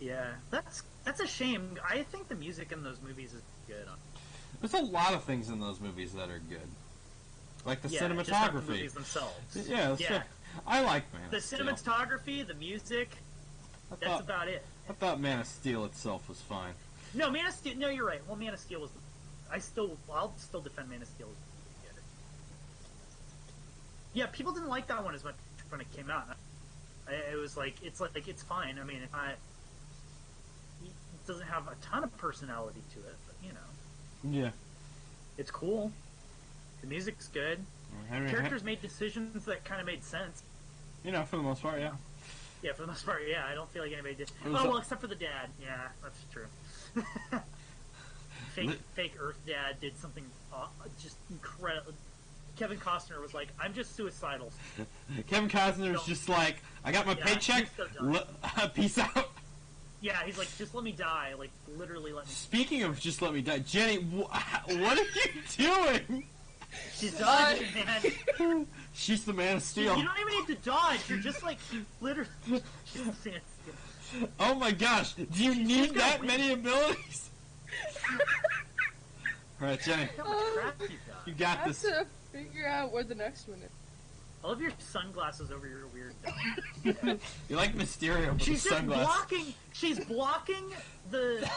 Yeah, that's a shame. I think the music in those movies is good. There's a lot of things in those movies that are good, like the Yeah, just not the cinematography. movies themselves. Yeah, that's Yeah. true. I like Man The of Steel. cinematography, the music, I that's thought, about it. I thought Man of Steel itself was fine. No, Man of Steel. No, you're right. Well, Man of Steel was. I'll still defend Man of Steel. Yeah, people didn't like that one as much when it came out. It was like it's fine. I mean, it doesn't have a ton of personality to it, but you know, Yeah. it's cool. The music's good. Henry, Characters made decisions that kind of made sense. you know, for the most part, yeah. Yeah, for the most part, yeah. I don't feel like anybody did. It was Oh a- well, except for the dad. Yeah, that's true. fake Earth dad did something just incredible. Kevin Costner was like, "I'm just suicidal." Kevin Costner was just like, I got my Yeah, paycheck, he's so dumb. peace out. Yeah, he's like, "Just let me die." Like, literally, let me. Speaking of just let me die, Jenny, what are you doing? She's dodging, man. She's the Man of Steel. You don't even need to dodge. You're just like literally. She's the Man of Steel. Oh my gosh, do you need got that wings. many abilities? Alright, Jenny, How much crap you got? you I got have this. to figure out where the next one is. I love your sunglasses over your weird dome. You like Mysterio with She's the just sunglasses. blocking. She's blocking the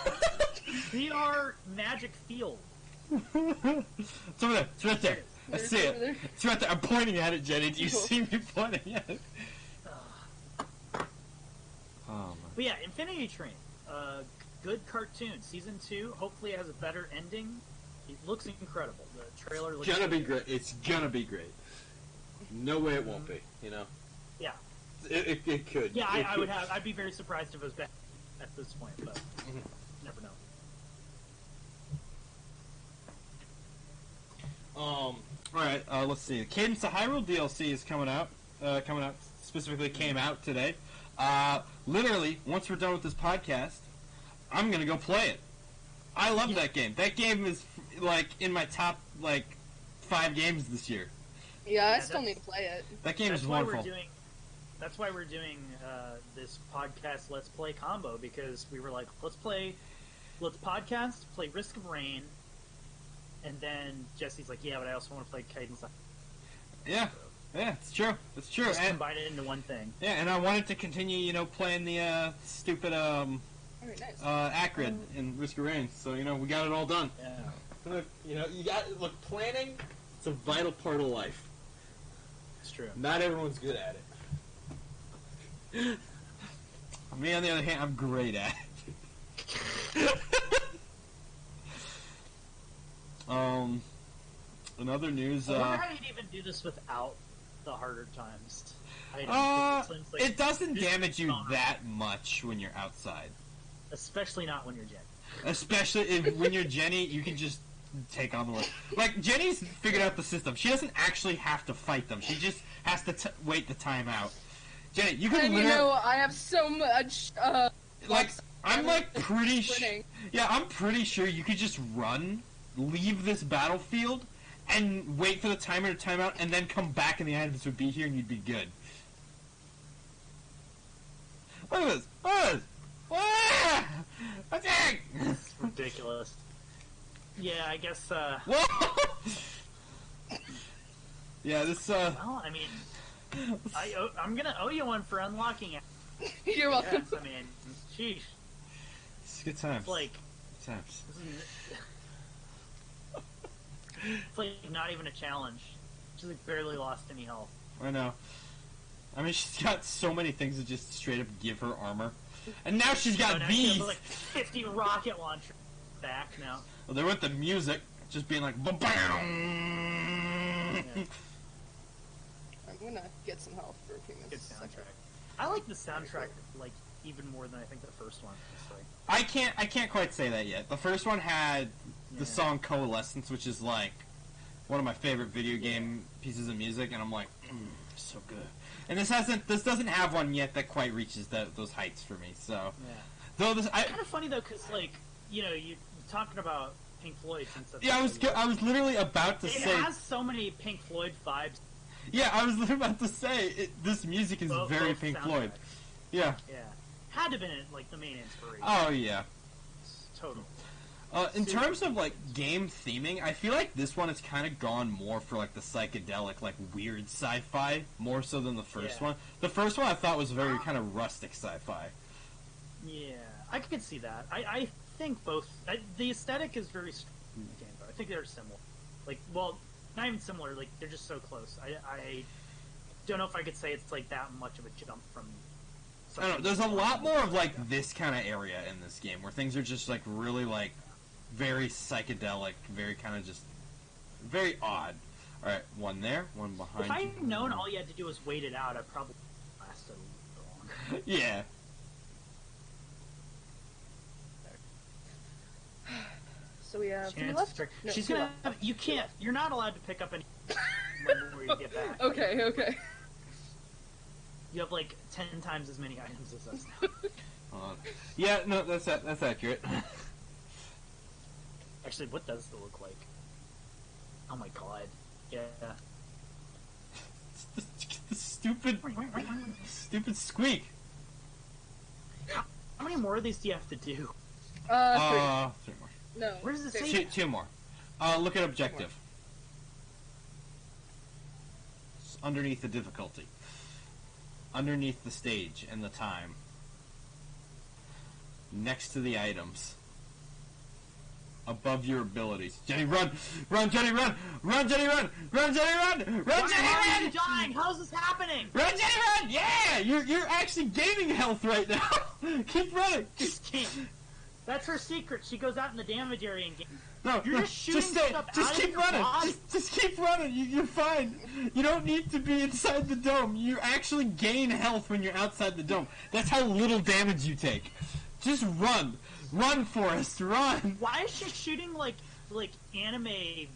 VR magic field. It's over there. It's right there. I There's see over it. there. It's right there. I'm pointing at it, Jenny. Do you Cool. see me pointing at it? Oh my. But yeah, Infinity Train. Good cartoon. Season 2. Hopefully it has a better ending. It looks incredible. The trailer looks Gonna be great. It's gonna be great. No way it won't be. You know. Yeah. It could. Yeah, It I would could. have. I'd be very surprised if it was bad at this point, but Mm-hmm. never know. All right. Let's see. Cadence of Hyrule DLC is coming out. coming out, specifically came out today. Literally, once we're done with this podcast, I'm gonna go play it. I love that game. That game is like in my top 5 games this year. Yeah, I still need to play it. That game is why wonderful. That's why we're doing this podcast Let's Play combo, because we were like, let's podcast, play Risk of Rain, and then Jesse's like, yeah, but I also want to play Kaiden Saga. Yeah, it's true. It's true. Just And, combine it into one thing. yeah, and I wanted to continue, playing the stupid Alright, nice. Acrid in Risk of Rain. So we got it all done. Yeah, You got planning. It's a vital part of life. it's true. Not everyone's good at it. Me, on the other hand, I'm great at it. In other news, I wonder how you'd even do this without the harder times. it doesn't damage you that much when you're outside. Especially not when you're Jenny. Especially when you're Jenny, you can just take on the world. Like, Jenny's figured out the system. She doesn't actually have to fight them. She just has to wait the time out. Jenny, you can And I have so much, I'm pretty sure. sprinting. Yeah, I'm pretty sure you could just run, leave this battlefield, and wait for the timer to time out, and then come back and the items would be here and you'd be good. Look at this! Look at this! Ah! Attack! It's ridiculous. Yeah, I guess, Whoa! Yeah, this, well, I mean, I'm gonna owe you one for unlocking it. You're welcome. Yes, I mean, sheesh. it's good times. It's like, Good times. it's like not even a challenge. She's like barely lost any health. I know. I mean, she's got so many things that just straight up give her armor. And now she's got now she these! has like 50 rocket launcher back now. Well, they're with the music, just being like, ba-bam! Yeah. I'm gonna get some health for a few Good minutes. soundtrack. I like the soundtrack like even more than I think the first one. Honestly. I can't quite say that yet. The first one had the Yeah. song Coalescence, which is like one of my favorite video game pieces of music, and I'm like, so good. And this doesn't have one yet that quite reaches those heights for me. So, Yeah. though It's kind of funny though, because like you're talking about Pink Floyd and stuff. yeah, I was literally about to It say, has so many Pink Floyd vibes. yeah, I was literally about to say this music is very both Pink soundtracks. Floyd. Yeah. Yeah, had to have been like the main inspiration. Oh yeah. Total. In terms of like game theming, I feel like this one has kind of gone more for like the psychedelic, like weird sci-fi, more so than the first Yeah. one. The first one I thought was very kind of rustic sci-fi. Yeah, I could see that. I think both. The aesthetic is very strong in the game, though. I think they're similar. Like, well, not even similar. Like, they're just so close. I don't know if I could say it's like that much of a jump from. I don't know. There's a lot more of like this kind of area in this game where things are just like really like very psychedelic, very kind of just very odd. All right, one there, one behind. If I you. had known all you had to do was wait it out, I probably lasted a little longer. Yeah. So we have three Chance left? trick. No, She's two gonna. left. Have, you can't. You're not allowed to pick up any when you get back. Okay. You have like 10 times as many items as us now. Yeah, no, that's accurate. Actually, what does it look like? Oh my god. Yeah. the stupid squeak. How many more of these do you have to do? 3. Three more. No. Where does it two. say? Two more. Look at objective. It's underneath the difficulty. Underneath the stage and the time. Next to the items. Above your abilities. Jenny, run! Run, Jenny, run! Run, Jenny, run! Run, Jenny, run! Run, Why Jenny, are you run! dying? How's this happening? Run, Jenny, run! Yeah! You're actually gaining health right now! Keep running! Just can't. That's her secret. She goes out in the damage area and gets. No, You're no, just shooting stay, stuff just out of keep your running. body. Just keep running. You're fine. You don't need to be inside the dome. You actually gain health when you're outside the dome. That's how little damage you take. Just run. Run, Forrest, run. Why is she shooting like anime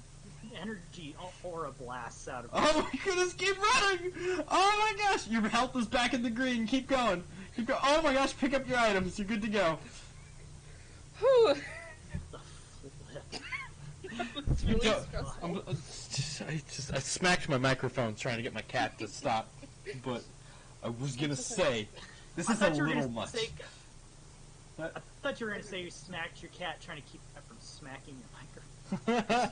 energy aura blasts out of it. Oh my goodness, keep running! Oh my gosh, your health is back in the green. Keep going. Keep going. Oh my gosh, pick up your items. You're good to go. Whew. The flip. It's really Yo, stressful. I smacked my microphone trying to get my cat to stop, but I was gonna say, this I is a thought you were little gonna much. say. I thought you were going to say you smacked your cat trying to keep it from smacking your microphone.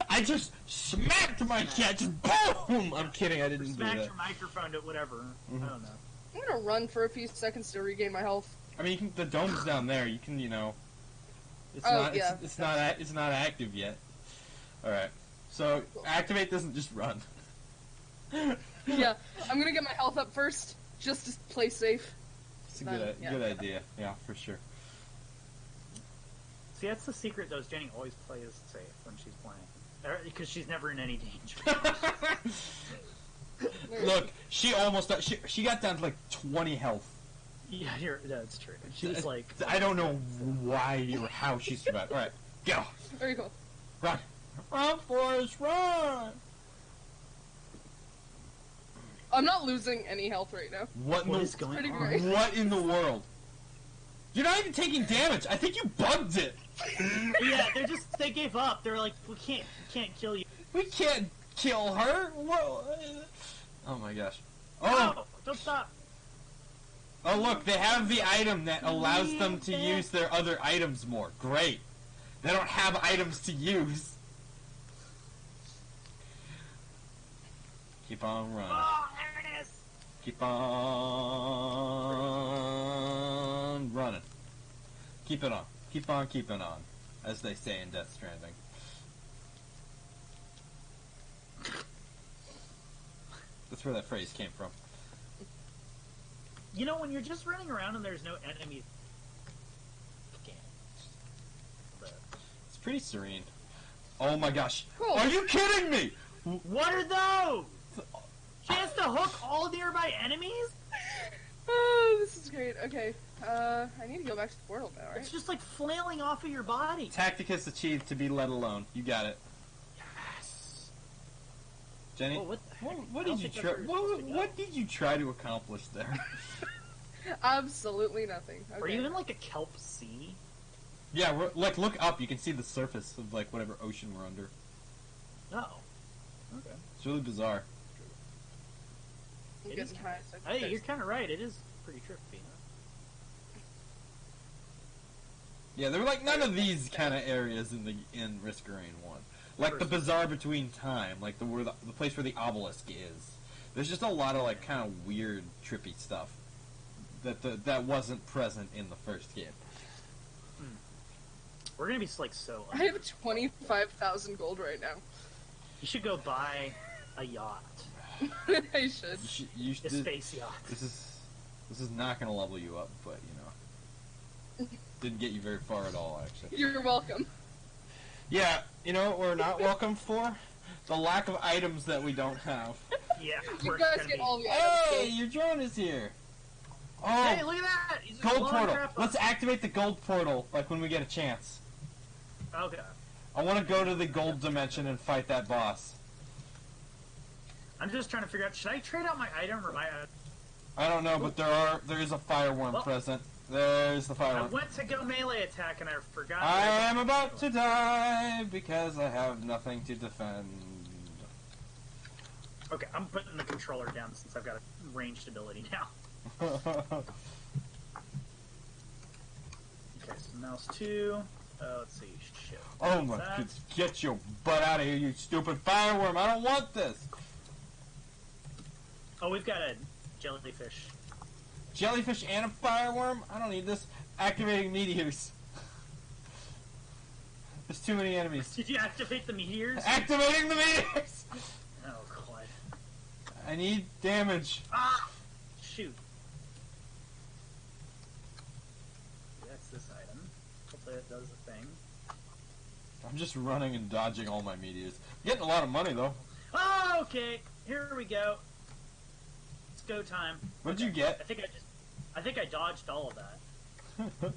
I just smacked my cat, just boom! I'm kidding, I Or didn't do smacked that. your microphone to whatever. Mhm. I don't know. I'm gonna run for a few seconds to regain my health. I mean, you can, the dome's down there. You can, it's Oh, not, yeah. it's not active yet. All right, so activate this and just run. Yeah, I'm gonna get my health up first, just to play safe. It's a good, Yeah. good idea. Yeah, for sure. See, that's the secret, though, is Jenny always plays safe when she's playing. Because she's never in any danger. Look, she almost, she got down to like 20 health. Yeah, that's true. She was like... I don't know why or how she survived. All right, go, Very cool. run, run, Forrest, run. I'm not losing any health right now. What in What the is going Pretty on? great. What in the world? You're not even taking damage. I think you bugged it. Yeah, they gave up. They're like, we can't kill you. We can't kill her. What? Oh my gosh. Oh, No, don't stop. oh look, they have the item that allows them to use their other items more. Great. They don't have items to use. Keep on running. Oh, there it is. Keep on running. Keep it on. Keep on keeping on, as they say in Death Stranding. That's where that phrase came from. You know, when you're just running around and there's no enemies... It's pretty serene. Oh my gosh. Cool. Are you kidding me? What are those? She has to hook all nearby enemies? Oh, this is great. Okay, I need to go back to the portal now, It's right? just like flailing off of your body. Tacticus achieved to be let alone. You got it. Yes. Jenny, Oh, what the heck? what I don't did you think try? that's where you're supposed to go. What did you try to accomplish there? Absolutely nothing. Okay. Are you in like a kelp sea? Yeah, like look up. You can see the surface of like whatever ocean we're under. No. Okay. It's really bizarre. I'm It getting is high, so Hey, you're kind of right. It is pretty trippy. Huh? Yeah, there were like none of these kind of areas in Risk of Rain 1. Like the Bazaar Between Time, like the place where the obelisk is. There's just a lot of like kind of weird, trippy stuff that wasn't present in the first game. We're gonna be like so. I have 25,000 gold right now. You should go buy a yacht, I should. You a should, space yacht. this is not going to level you up, but didn't get you very far at all, actually. You're welcome. Yeah, you know what we're not welcome for? The lack of items that we don't have. Yeah, You we're guys gonna get be. all the Hey, items. your drone is here. Oh, Hey, look at that! He's just gold blowing portal. crap up. Let's activate the gold portal, like when we get a chance. Okay. I want to go to the gold dimension and fight that boss. I'm just trying to figure out. Should I trade out my item or my? I don't know, but there is a fireworm Well- present. There's the I fireworm. went to go melee attack and I forgot. I that am about to die because I have nothing to defend. Okay, I'm putting the controller down since I've got a ranged ability now. Okay, so mouse 2. Let's see. Shit. Oh my That. goodness, get your butt out of here, you stupid fireworm. I don't want this. Oh, we've got a jellyfish. Jellyfish and a fireworm? I don't need this. Activating meteors. There's too many enemies. Did you activate the meteors? Activating the meteors! Oh, God. I need damage. Ah! Shoot. That's this item. Hopefully it does the thing. I'm just running and dodging all my meteors. Getting a lot of money though. Oh, okay. Here we go. It's go time. What'd Okay. you get? I think I dodged all of that.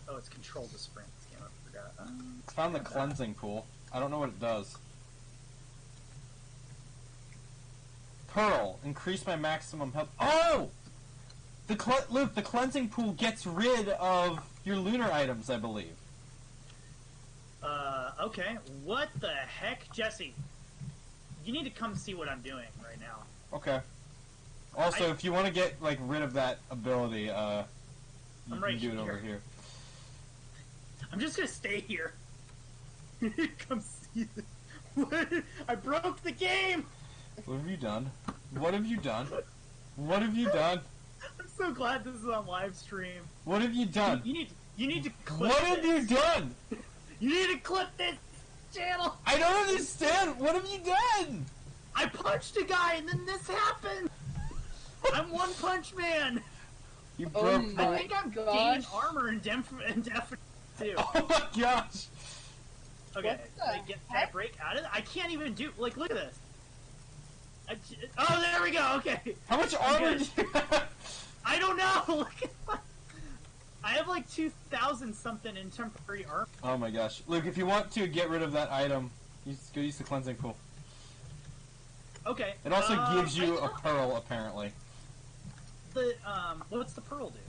Oh, it's control to sprint. This game, I forgot. Found the cleansing pool. I don't know what it does. pearl. Increase my maximum health. Oh! Luke, the cleansing pool gets rid of your lunar items, I believe. Okay. What the heck? Jesse, you need to come see what I'm doing right now. Okay. Also, if you want to get, like, rid of that ability, you I'm can right do it here. over here. I'm just gonna stay here. Come see this. What? I broke the game! What have you done? What have you done? What have you done? I'm so glad this is on live stream. What have you done? You need to clip What have you this. done? You need to clip this channel! I don't understand. What have you done? I punched a guy and then this happened! I'm One Punch Man! You Oh broke my- I think I'm gosh. gaining armor and definite too. Oh my gosh! Okay, What the can I heck? break out of it? I can't even do. Like, look at this. Oh, there we go. Okay. How much armor good. do you have? I don't know. Look at my... I have like 2,000 something in temporary armor. Oh my gosh. Luke, if you want to get rid of that item, go use the cleansing pool. Okay. It also gives you I a pearl, apparently. The what's the pearl do?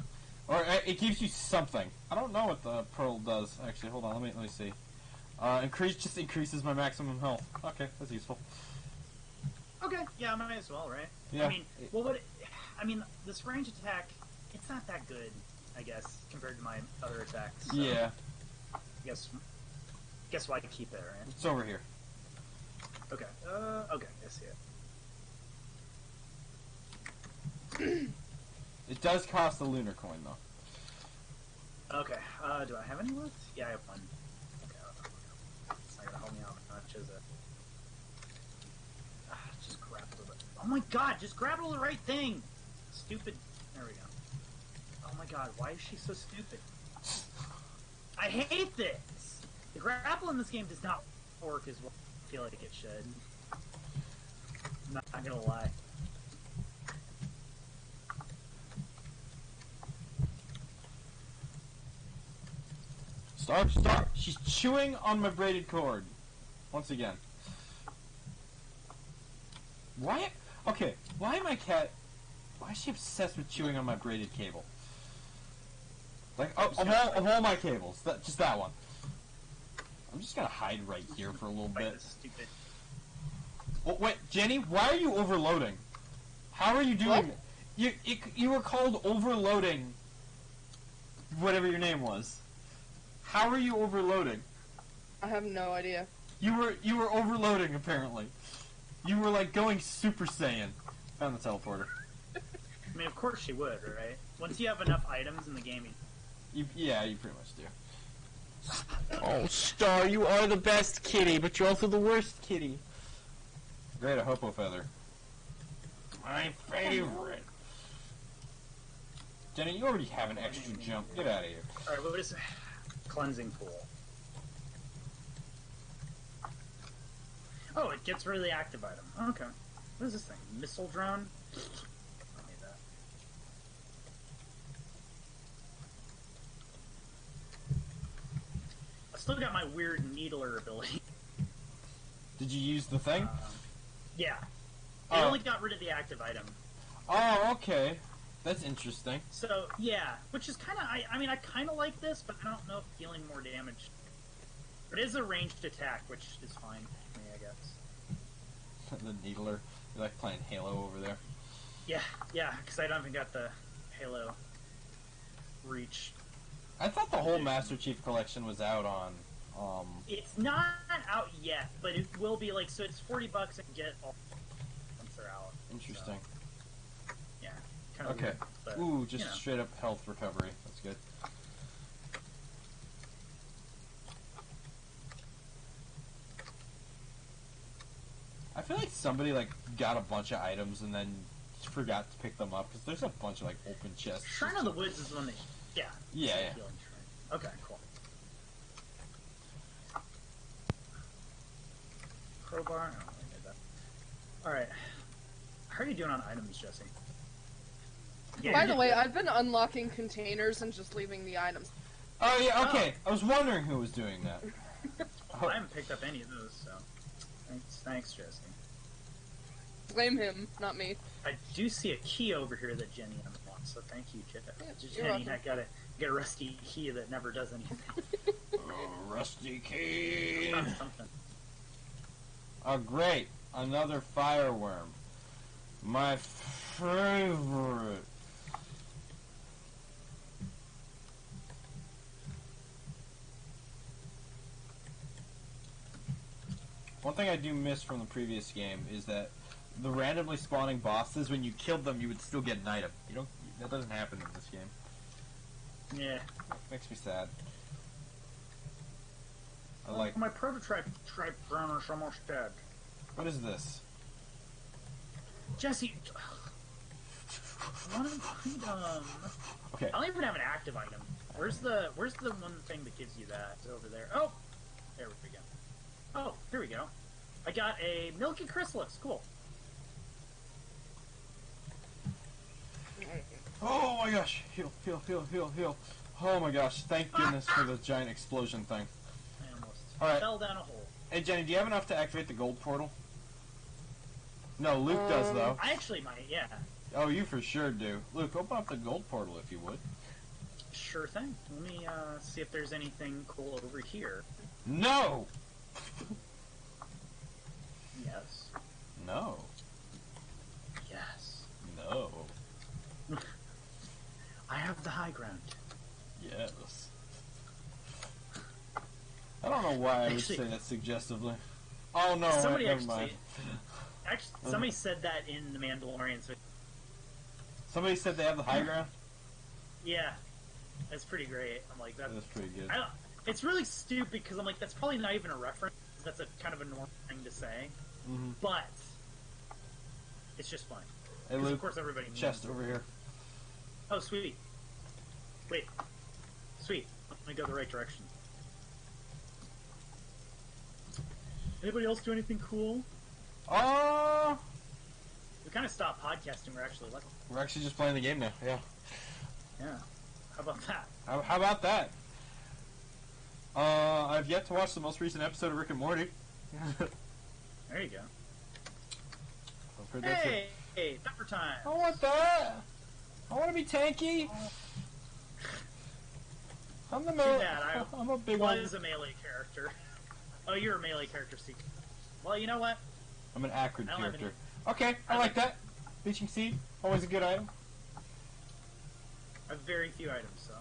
Or it gives you something. I don't know what the pearl does, actually. Hold on, let me see. Just increases my maximum health. Okay, that's useful. Okay. Yeah, I might as well, right? Yeah. I mean, well, I mean, this range attack, it's not that good, I guess, compared to my other attacks. So Yeah, Guess why I keep it, right? it's over here. Okay. Okay. I see it. It does cost a lunar coin, though. Okay. Do I have any left? Yeah, I have one. Okay. It's not gonna help me out much, is it? Just grapple the. Oh my god! Just grapple the right thing. Stupid. There we go. Oh my god! Why is she so stupid? I hate this. The grapple in this game does not work as well as I feel like it should. I'm not gonna lie. Stop! She's chewing on my braided cord. Once again. Why? Okay, why my cat... Why is she obsessed with chewing on my braided cable? Like, of all my cables, just that one. I'm just gonna hide right here for a little Like bit. this stupid. Oh, wait, Jenny, why are you overloading? How are you doing? What? You were called overloading. Whatever your name was. How are you overloading? I have no idea. You were overloading apparently. You were like going Super Saiyan. Found the teleporter. I mean, of course she would, right? Once you have enough items in the game, Yeah, you pretty much do. Oh, Star, you are the best kitty, but you're also the worst kitty. Great, a Hopo feather. My favorite. Jenny, you already have an extra jump. Get out of here. Alright, what is cleansing pool? Oh, it gets rid of the active item. Okay. What is this thing? Missile drone? I need that. I still got my weird needler ability. Did you use the thing? Yeah. I Oh. only got rid of the active item. Oh, okay. That's interesting. So, yeah. Which is kind of... I mean, I kind of like this, but I don't know if dealing more damage... But it is a ranged attack, which is fine for me, I guess. The needler. You're like playing Halo over there. Yeah, because I don't even got the Halo reach. I thought the whole Master Chief collection was out on. It's not out yet, but it will be like, so it's $40 and get all once they're out. Interesting. So, yeah, kind of Okay. weird, but, Ooh, just you know. straight up health recovery. That's good. I feel like somebody like got a bunch of items and then forgot to pick them up because there's a bunch of like open chests. Shrine of the Woods is one that, yeah. Yeah, it's a yeah. healing shrine. Okay, cool. Crowbar? Oh, I did that. Alright. How are you doing on items, Jesse? Yeah, By you the did way, good. I've been unlocking containers and just leaving the items. Oh yeah, okay. I was wondering who was doing that. I haven't picked up any of those, so... Thanks, Jesse. Blame him, not me. I do see a key over here that Jenny unlocks, so thank you, Jenny. you're Jenny, welcome. I got a rusty key that never does anything. Oh, rusty key. Found something. Oh, great. Another fireworm. My favorite. One thing I do miss from the previous game is that the randomly spawning bosses, when you killed them, you would still get an item. You don't. That doesn't happen in this game. Yeah. Makes me sad. I like. My prototype burner is almost dead. What is this? Jesse, one item. Okay. I don't even have an active item. Where's the one thing that gives you that? It's over there. Oh, there we go. Oh, here we go. I got a Milky Chrysalis. Cool. Oh my gosh! Heal, heal, heal, heal, heal. Oh my gosh! Thank goodness for the giant explosion thing. I almost Alright. fell down a hole. Hey Jenny, do you have enough to activate the gold portal? No, Luke does though. I actually might, yeah. Oh, you for sure do. Luke, open up the gold portal if you would. Sure thing. Let me see if there's anything cool over here. No! Yes. No. Yes. No. I have the high ground. Yes. I don't know why I would Actually- say that suggestively. Oh no, Somebody never actually, mind. somebody said that in The Mandalorian. So Somebody said they have the high ground? yeah, that's pretty great. I'm like that. That's pretty good. I don't, it's really stupid because I'm like that's probably not even a reference. That's a kind of a normal thing to say, Mm-hmm. but it's just funny. Hey 'Cause Luke, of course everybody knows. chest over here. Oh, sweet. Wait. Sweet. Let me go the right direction. Anybody else do anything cool? Oh! We kind of stopped podcasting. We're actually lucky. We're actually just playing the game now, yeah. Yeah. How about that? How about that? I've yet to watch the most recent episode of Rick and Morty. There you go. I've heard that's Hey! Hey, pepper time! I want that! I want to be tanky! I'm the Too melee. bad, I I'm a big one. was a melee character. Oh, you're a melee character, Steve. Well, you know what? I'm an acrid I don't have character. Okay, I like that. Bleaching seed, always a good item. I have very few items, so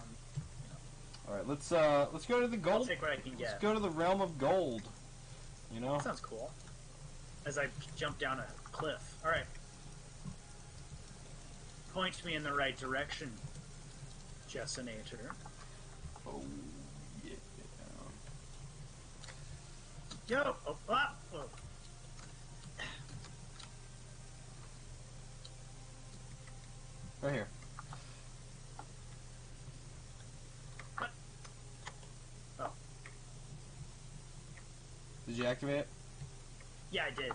All right, let's go to the I'll gold. take what I can Let's get. go to the realm of gold. You know. That sounds cool. As I jump down a cliff. Alright. Point me in the right direction, Jessinator. Oh yeah. Yo! Oh, ah! Oh. Right here. What? Oh. Did you activate it? Yeah, I did.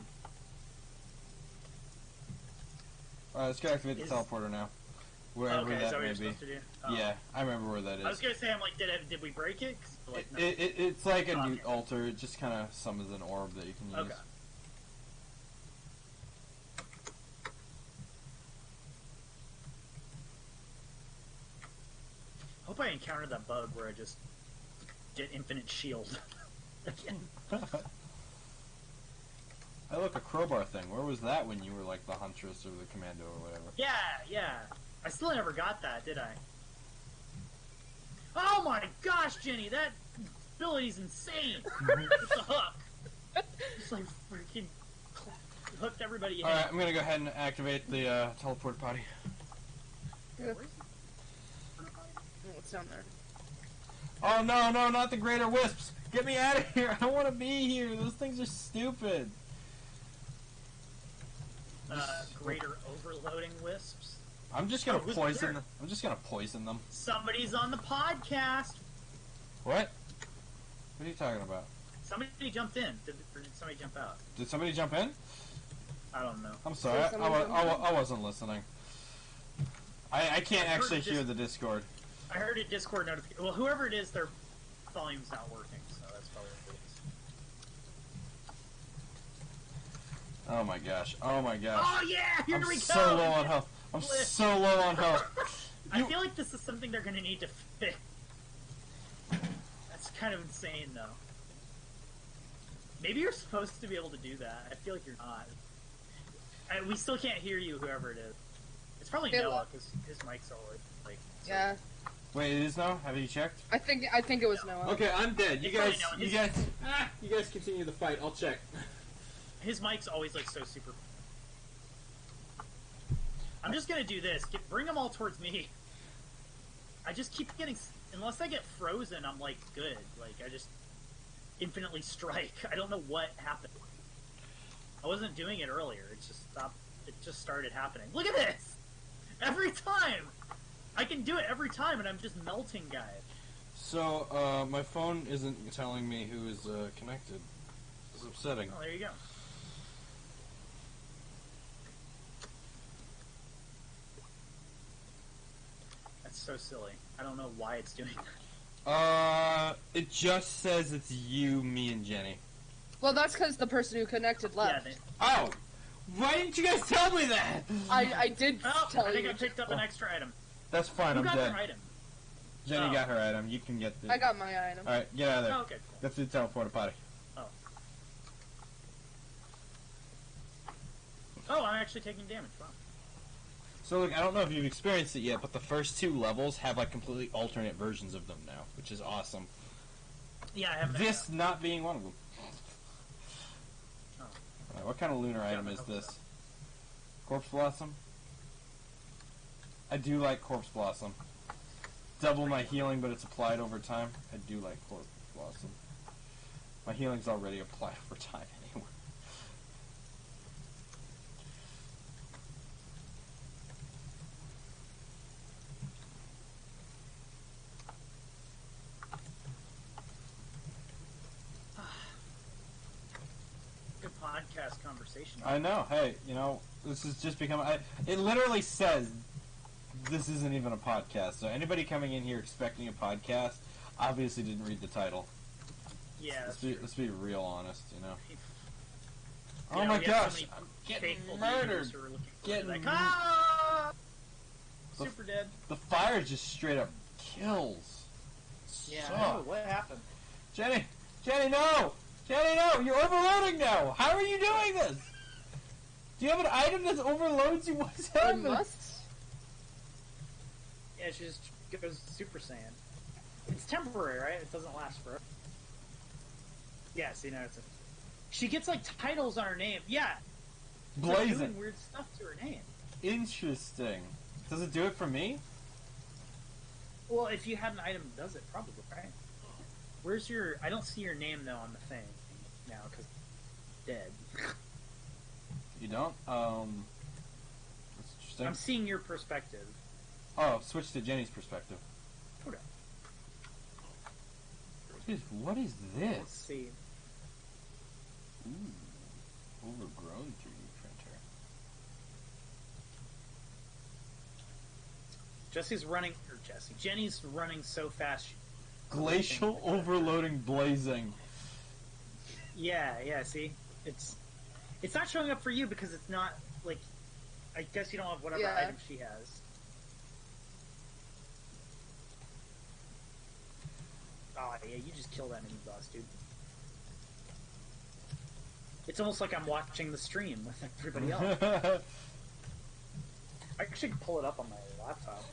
Alright, let's go activate the Is- teleporter now. Wherever Okay, is that that what may you're be. supposed to do? Oh. Yeah, I remember where that I was is. gonna say, I'm like, did we break it? 'Cause, like, no. It's like a new Okay. altar. It just kind of summons an orb that you can use. Okay. Hope I encountered that bug where I just get infinite shield. Again. I look, a crowbar thing. Where was that when you were like the huntress or the commando or whatever? Yeah. I still never got that, did I? Oh my gosh, Jenny, that ability's insane! It's a hook. Just like freaking hooked everybody in. Alright, I'm gonna go ahead and activate the teleport potty. Yeah. Oh, it's down there. Oh no, not the greater wisps! Get me out of here! I don't want to be here! Those things are stupid! Greater overloading wisps. I'm just gonna Oh, who's poison there? them. I'm just gonna poison them. Somebody's on the podcast. What? What are you talking about? Somebody jumped in. Or did somebody jump out? Did somebody jump in? I don't know. I'm sorry, Did someone jump in? I wasn't listening. I can't I heard actually it hear just- the Discord. I heard a Discord notification. Well, whoever it is, their volume's not working, so that's probably what it is. Oh my gosh. Oh my gosh. Oh yeah, here I'm we go. so low on health. I'm so low on health. I feel like this is something they're gonna need to fix. That's kind of insane, though. Maybe you're supposed to be able to do that. I feel like you're not. We still can't hear you, whoever it is. It's probably Noah, because his mic's always like. Yeah. Wait, it is now? Have you checked? I think it was Noah. Okay, I'm dead. You It's guys, probably you guys continue the fight. I'll check. His mic's always like so super. I'm just gonna do this. Bring them all towards me. I just keep getting. Unless I get frozen, I'm like good. Like I just infinitely strike. I don't know what happened. I wasn't doing it earlier. It just stopped. It just started happening. Look at this! Every time! I can do it every time, and I'm just melting guys. So, my phone isn't telling me who is connected. It's upsetting. Oh, there you go. That's so silly. I don't know why it's doing that. It just says it's you, me, and Jenny. Well, that's because the person who connected left. Yeah, Oh! Why didn't you guys tell me that? I did Oh, tell I think you. I picked up an extra item. That's fine, Who I'm got dead. their item? Jenny Oh. got her item. You can get the... I got my item. Alright, get out of there. Oh, okay, cool. That's the teleporter potty. Oh, I'm actually taking damage. Wow. So, look, I don't know if you've experienced it yet, but the first two levels have, like, completely alternate versions of them now, which is awesome. Yeah, I have This not being one of them. Oh. Alright, what kind of lunar item is this? Corpse Blossom? I do like Corpse Blossom. Double my healing, but it's applied over time. I do like Corpse Blossom. My healing's already applied over time anyway. Good podcast conversation. I know. Hey, you know, this has just become... it literally says this isn't even a podcast. So anybody coming in here expecting a podcast obviously didn't read the title. Yeah, Let's be real honest, you know. You Oh know, my we have so gosh, many I'm getting faithful murdered. viewers who are looking forward to Getting that. Ah! The- Super dead. The fire just straight up kills. Yeah. Suck. I know, what happened? Jenny, no! Jenny, no! You're overloading now! How are you doing this? Do you have an item that overloads you? What's I happening? must. Yeah, she just goes Super Saiyan. It's temporary, right? It doesn't last forever. Yeah, see, now it's she gets, like, titles on her name. Yeah. It's like Blazing. doing weird stuff to her name. Interesting. Does it do it for me? Well, if you had an item that does it, probably, right? Where's your... I don't see your name, though, on the thing now, because dead. You don't? That's interesting. I'm seeing your perspective. Oh, switch to Jenny's perspective. Okay. What is Let's this? see. Ooh. Overgrown 3D printer. Jenny's running so fast. Glacial overloading blazing. Yeah, see? It's not showing up for you because it's not, like, I guess you don't have whatever Yeah. item she has. Oh, yeah, you just kill that mini boss, dude. It's almost like I'm watching the stream with everybody else. I should pull it up on my laptop.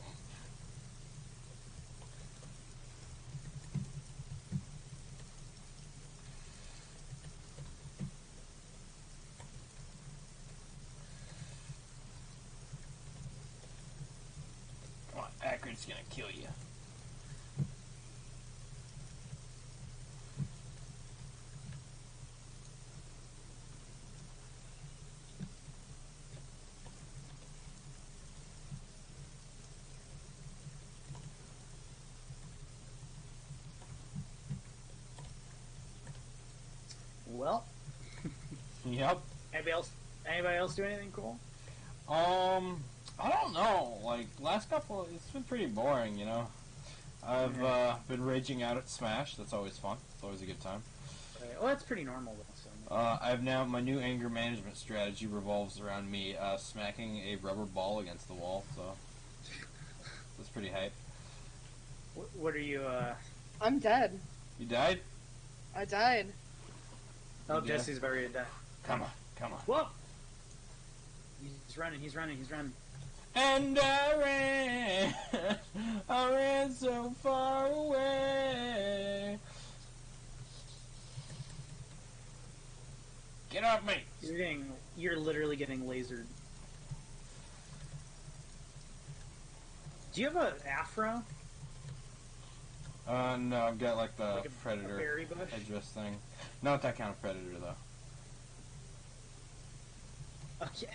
Come on, Akron's gonna kill you. Well, Yep. anybody else do anything cool? I don't know. Like, last couple, it's been pretty boring, you know. I've been raging out at Smash. That's always fun. It's always a good time. Well, that's pretty normal, though. So. I have now my new anger management strategy revolves around me smacking a rubber ball against the wall. So that's pretty hype. What are you? I'm dead. You died? I died. Oh, You Jesse's very dead. Come on, come on. Whoa! He's running. He's running. He's running. And I ran so far away. Get off me! You're literally getting lasered. Do you have an afro? No, I've got like the Like a predator berry bush? headdress thing. Not that kind of predator though. Oh yeah,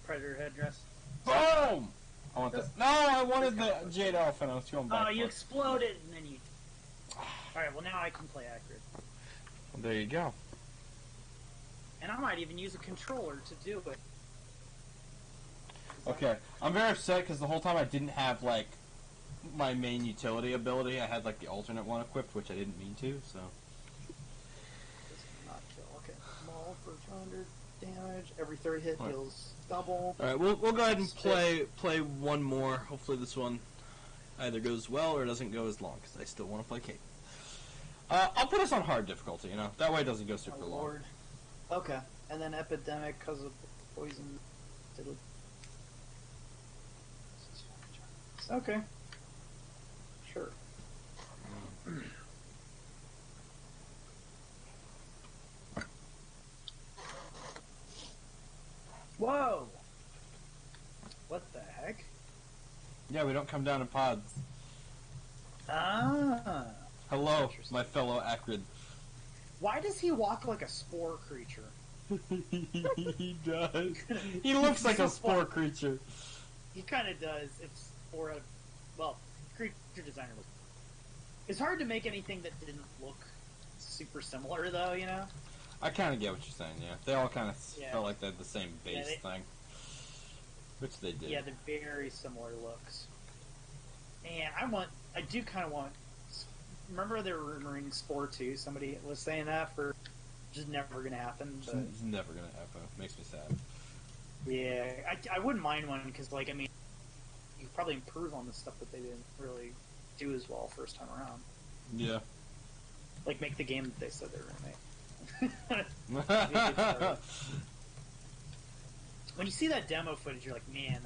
predator headdress. Boom! I want this. No, I wanted the jade elephant. I was going back. Oh, you for it. exploded, and then you. All right, well now I can play accurate, Well, there you go. and I might even use a controller to do it. Okay, I'm very upset because the whole time I didn't have like my main utility ability. I had like the alternate one equipped, which I didn't mean to. So Does not kill. Okay, small for 200 damage. Every 30 hit Right. deals double. All right, we'll go ahead and play one more. Hopefully, this one either goes well or doesn't go as long because I still want to play Kate. I'll put us on hard difficulty. You know, that way it doesn't go super Oh, long. Lord. Okay, and then epidemic because of poison. Okay. Sure. Whoa! What the heck? Yeah, we don't come down in pods. Ah. Hello, Interesting. my fellow acrid. Why does he walk like a spore creature? He does. He looks like a spore creature. He kind of does. It's for a creature designer. It's hard to make anything that didn't look super similar, though. You know. I kind of get what you're saying. Yeah, they all kind of Yeah. felt like they had the same base Yeah, they- thing, which they did. Yeah, they're very similar looks. And I do kind of want. Remember they were rumoring Spore 2? Somebody was saying that for just never gonna happen. But It's never gonna happen. Makes me sad. yeah, I wouldn't mind one because, like, I mean, you could probably improve on the stuff that they didn't really do as well first time around. Yeah. Like, make the game that they said they were gonna make. When you see that demo footage, you're like, man.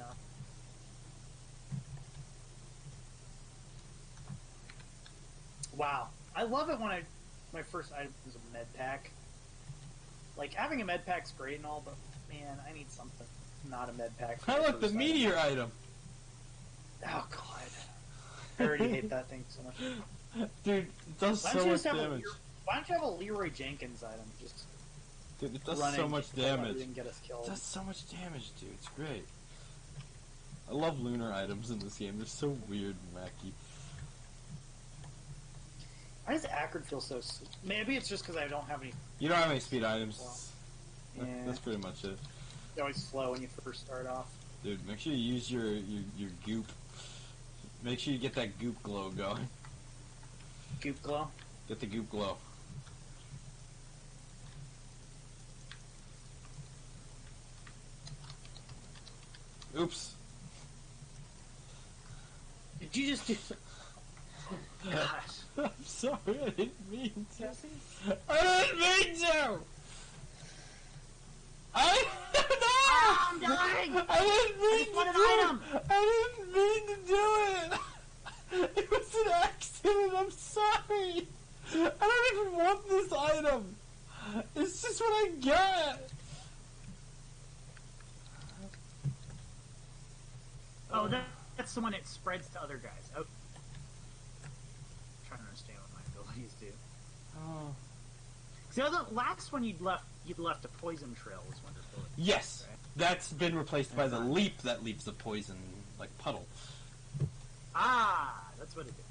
Wow, I love it when my first item is a med pack. Like, having a med pack's great and all, but man, I need something not a med pack. for I my like the first meteor item. item. Oh god, I already hate that thing so much. Dude, it does Why so don't you much just have damage. why don't you have a Leroy Jenkins item? Just Dude, it does running so much so that we damage. didn't get us killed. It does so much damage, dude. It's great. I love lunar items in this game. They're so weird and wacky. Why does Acrid feel so? Maybe it's just because I don't have any. You don't have any speed items. Yeah. That's pretty much it. They're always slow when you first start off. Dude, make sure you use your goop. Make sure you get that goop glow going. Goop glow. Get the goop glow. Oops. Did you just do? Gosh. I'm sorry, I didn't mean to. I didn't mean to! I'm dying! I didn't mean just want to an do item. it! I didn't mean to do it! It was an accident, I'm sorry! I don't even want this item! It's just what I got! Oh, that's the one that spreads to other guys. Oh. I'm trying to understand what my abilities do. Oh. See, the last one you'd left a poison trail was wonderful. Yes! Right? That's been replaced by the leap that leaps a poison, like, puddle. Ah, that's what it did.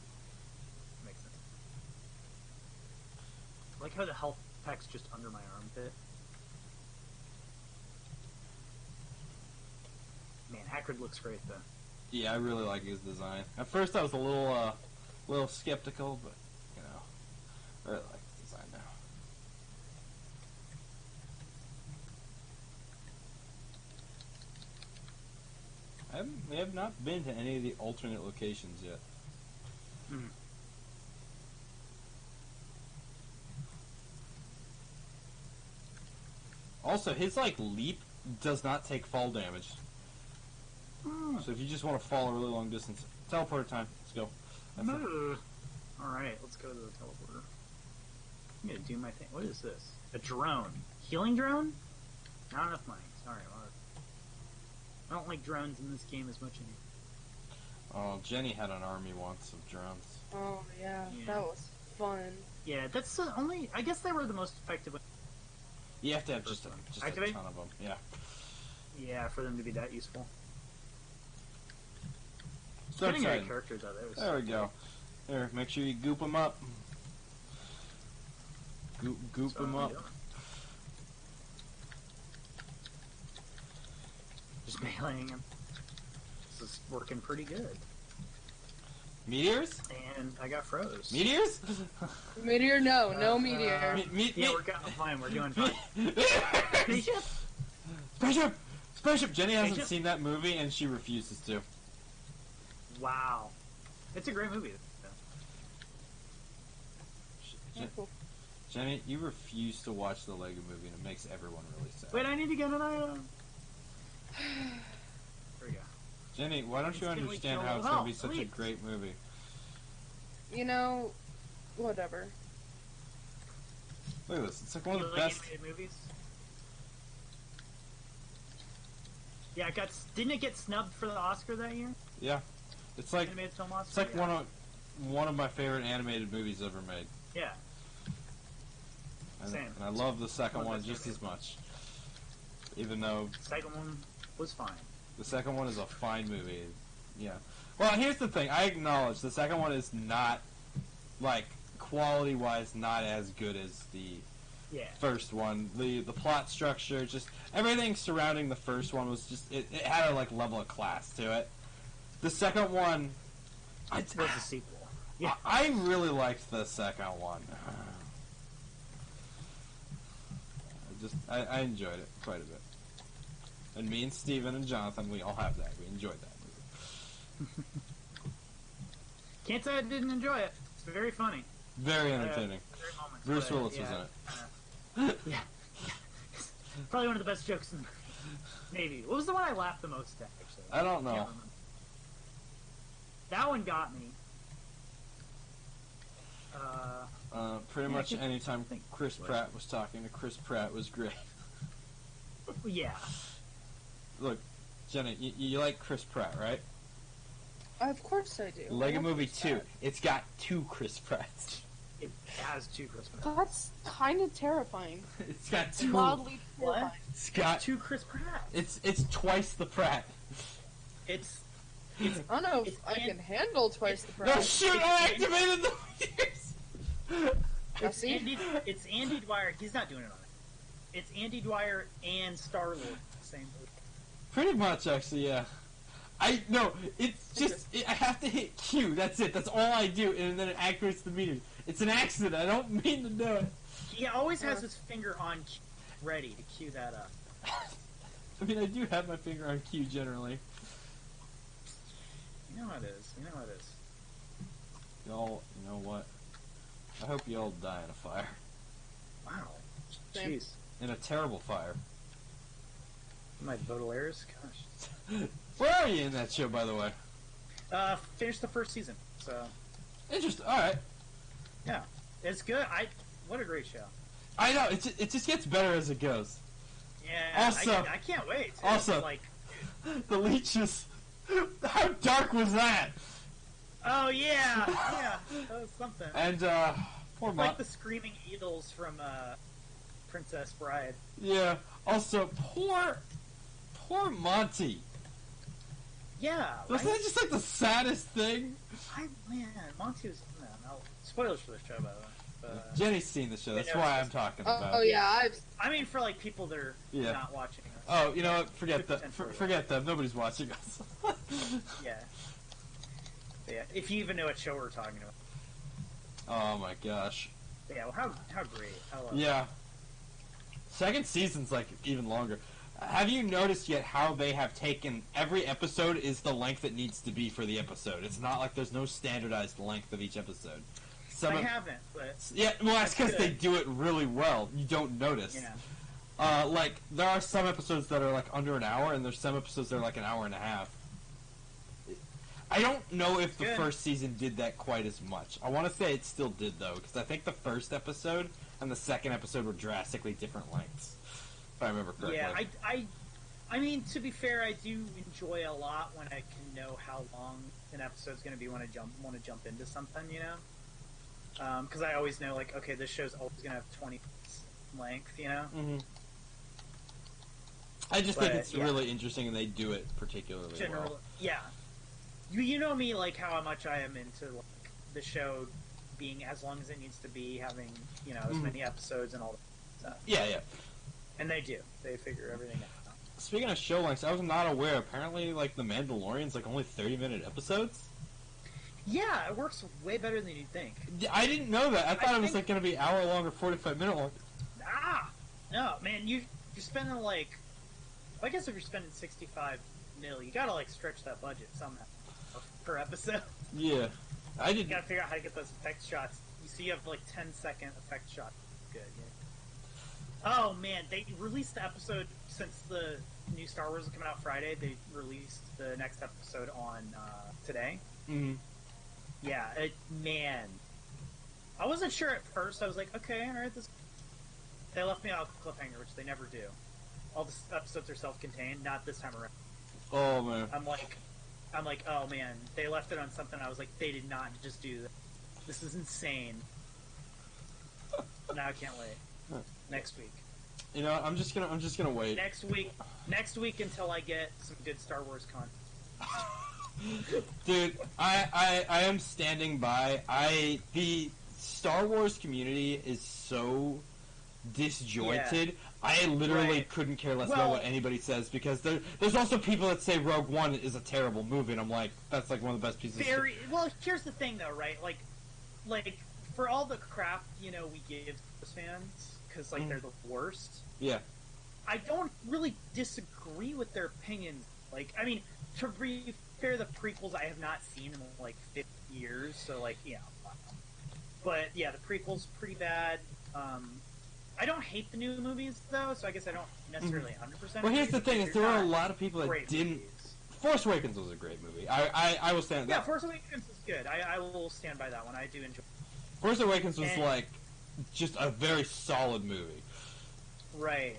Makes sense. I like how the health pack's just under my armpit. Man, Acrid looks great though. Yeah, I really like his design. At first I was a little skeptical, but, you know, I really like his design now. We have not been to any of the alternate locations yet. Hmm. Also, his like leap does not take fall damage. So if you just want to fall a really long distance, teleporter time. Let's go. Alright, let's go to the teleporter. I'm gonna do my thing. What is this? A drone. Healing drone? Not enough money. Sorry, I don't like drones in this game as much anymore. Oh, Jenny had an army once of drones. Oh yeah, Yeah. that was fun. Yeah, that's the only. I guess they were the most effective. You have to have just a Activate? ton of them. Yeah. Yeah, for them to be that useful. So Getting great excited. characters out there. There we go. Here, make sure you goop them up. Goop them up. Just meleeing him. This is working pretty good. Meteors? And I got froze. Meteors? Meteor, no meteor. Yeah, we're going fine. We're doing fine. Spaceship? Spaceship! Spaceship! Jenny hasn't Spaceship? seen that movie and she refuses to. Wow. It's a great movie. Jen- Cool. Jenny, you refuse to watch the Lego movie and it makes everyone really sad. Wait, I need to get an item. There we go. Jenny, why don't you Instantly understand kill how it's the going to be health, such a please. great movie? You know, whatever. Look at this. It's like one of You the like best. animated movies? Yeah, didn't it get snubbed for the Oscar that year? Yeah. It's like Animated film Oscar? it's like Yeah. one of my favorite animated movies ever made. Yeah. And, Same. and I love the second One one of my just as favorite. much. Even though Second one was fine. the second one is a fine movie. Yeah. Well, here's the thing. I acknowledge the second one is not, like, quality-wise, not as good as the Yeah. first one. The plot structure, just everything surrounding the first one was just it had a like level of class to it. The second one, It was a sequel. Yeah. I really liked the second one. I enjoyed it quite a bit. And me and Steven and Jonathan, we all have that. We enjoyed that movie. Can't say I didn't enjoy it. It's very funny. Very entertaining. Great moments, Bruce but, Willis was yeah, in it. Yeah. Probably one of the best jokes in the movie. Maybe. What was the one I laughed the most at, actually? I don't Can't know. remember. That one got me. Pretty Yeah, much I anytime think Chris it was. Pratt was talking to Chris Pratt was great. Yeah. Look, Jenny, you like Chris Pratt, right? Of course I do. Lego I love Movie Chris 2. Pratt. It's got 2 Chris Pratts. It has two Chris Pratt. That's kind of terrifying. It's got 2. Mildly What? terrifying. It's got Two Chris Pratt. it's twice the Pratt. It's I don't know if It's I an- can handle twice the No price. shoot! I activated the meters. it's see? Andy Dwyer. He's not doing it on it. It's Andy Dwyer and Star Lord. Same movie. Pretty much, actually, yeah. It's just I have to hit Q. That's it. That's all I do, and then it activates the meters. It's an accident. I don't mean to do it. He always has his finger on Q, ready to cue that up. I mean, I do have my finger on Q generally. You know how it is. You know how it is. Y'all, you know what? I hope y'all die in a fire. Wow. Same. Jeez. In a terrible fire. My Baudelaire's? Gosh. Where are you in that show, by the way? Finished the first season. So, Interesting. All right. yeah. It's good. What a great show. I know. It just gets better as it goes. Yeah. Also- I can't wait. It's also- like, The leeches. How dark was that? oh yeah, yeah. That was something. And poor Like Mon. the screaming eagles from Princess Bride. Yeah. Also, poor Monty. Yeah. Wasn't right? that just like the saddest thing? Man, Monty was. No, spoilers for the show, by the way. But, Jenny's seen the show. That's know, why it's I'm talking about. Oh yeah, I've I mean, for like people that are Yeah. not watching. Us. Oh, you know what? Forget Could that. potentially Forget them. Nobody's watching us. Yeah. But yeah. If you even know what show we're talking about. Oh my gosh. But yeah. Well, how great. I love Yeah. Second season's like even longer. Have you noticed yet how they have taken every episode is the length it needs to be for the episode? It's not like there's no standardized length of each episode. I haven't, but Yeah, well, that's because they good. do it really well. You don't notice. Yeah. Like, there are some episodes that are, like, under an hour, and there's some episodes that are, like, an hour and a half. I don't know if the Good. first season did that quite as much. I want to say it still did, though, because I think the first episode and the second episode were drastically different lengths, if I remember correctly. Yeah, I mean, to be fair, I do enjoy a lot when I can know how long an episode's going to be when I want to jump into something, you know? Because I always know, like, okay, this show's always going to have 20 minutes length, you know? Mm-hmm. I just think But, it's yeah. really interesting, and they do it particularly well. Yeah. You know me, like, how much I am into, like, the show being as long as it needs to be, having, you know, as Mhm. many episodes and all that stuff. Yeah, yeah. And they do. They figure everything out. Speaking of show lengths, I was not aware. Apparently, like, The Mandalorian's, like, only 30-minute episodes? Yeah, it works way better than you'd think. I didn't know that. I thought it was, think- like, going to be hour long or 45-minute long. No, man, you're spending, like, I guess if you're spending 65 mil, you gotta, like, stretch that budget somehow per episode. Yeah. I You did. gotta figure out how to get those effect shots. You see, you have, like, 10-second effect shot. Good, yeah. Oh, man, they released the episode since the new Star Wars is coming out Friday. They released the next episode on today. Mhm. Yeah, man. I wasn't sure at first. I was like, okay, alright, this... They left me off the cliffhanger, which they never do. All the episodes are self-contained, not this time around. Oh, man. I'm like, oh man, they left it on something. I was like, they did not just do that. This is insane. Now I can't wait. Next week. You know, I'm just gonna wait. Next week until I get some good Star Wars content. Dude, I am standing by. The Star Wars community is so disjointed. Yeah. I literally Right. couldn't care less about Well- what anybody says because there's also people that say Rogue One is a terrible movie, and I'm like, that's like one of the best pieces. Very well. Here's the thing, though, right? Like for all the crap we give those fans because Mhm. they're the worst. Yeah. I don't really disagree with their opinions. Like, I mean, to be fair, the prequels I have not seen in like 50 years, so like, yeah. But yeah, the prequels pretty bad. I don't hate the new movies though, so I guess I don't necessarily 100%. Well, here's agree, the thing: but is there they're are a not lot of people that great didn't. movies. Force Awakens was a great movie. I will stand. Yeah, that. Force Awakens is good. I will stand by that one. I do enjoy. Force Awakens was And- like just a very solid movie. Right.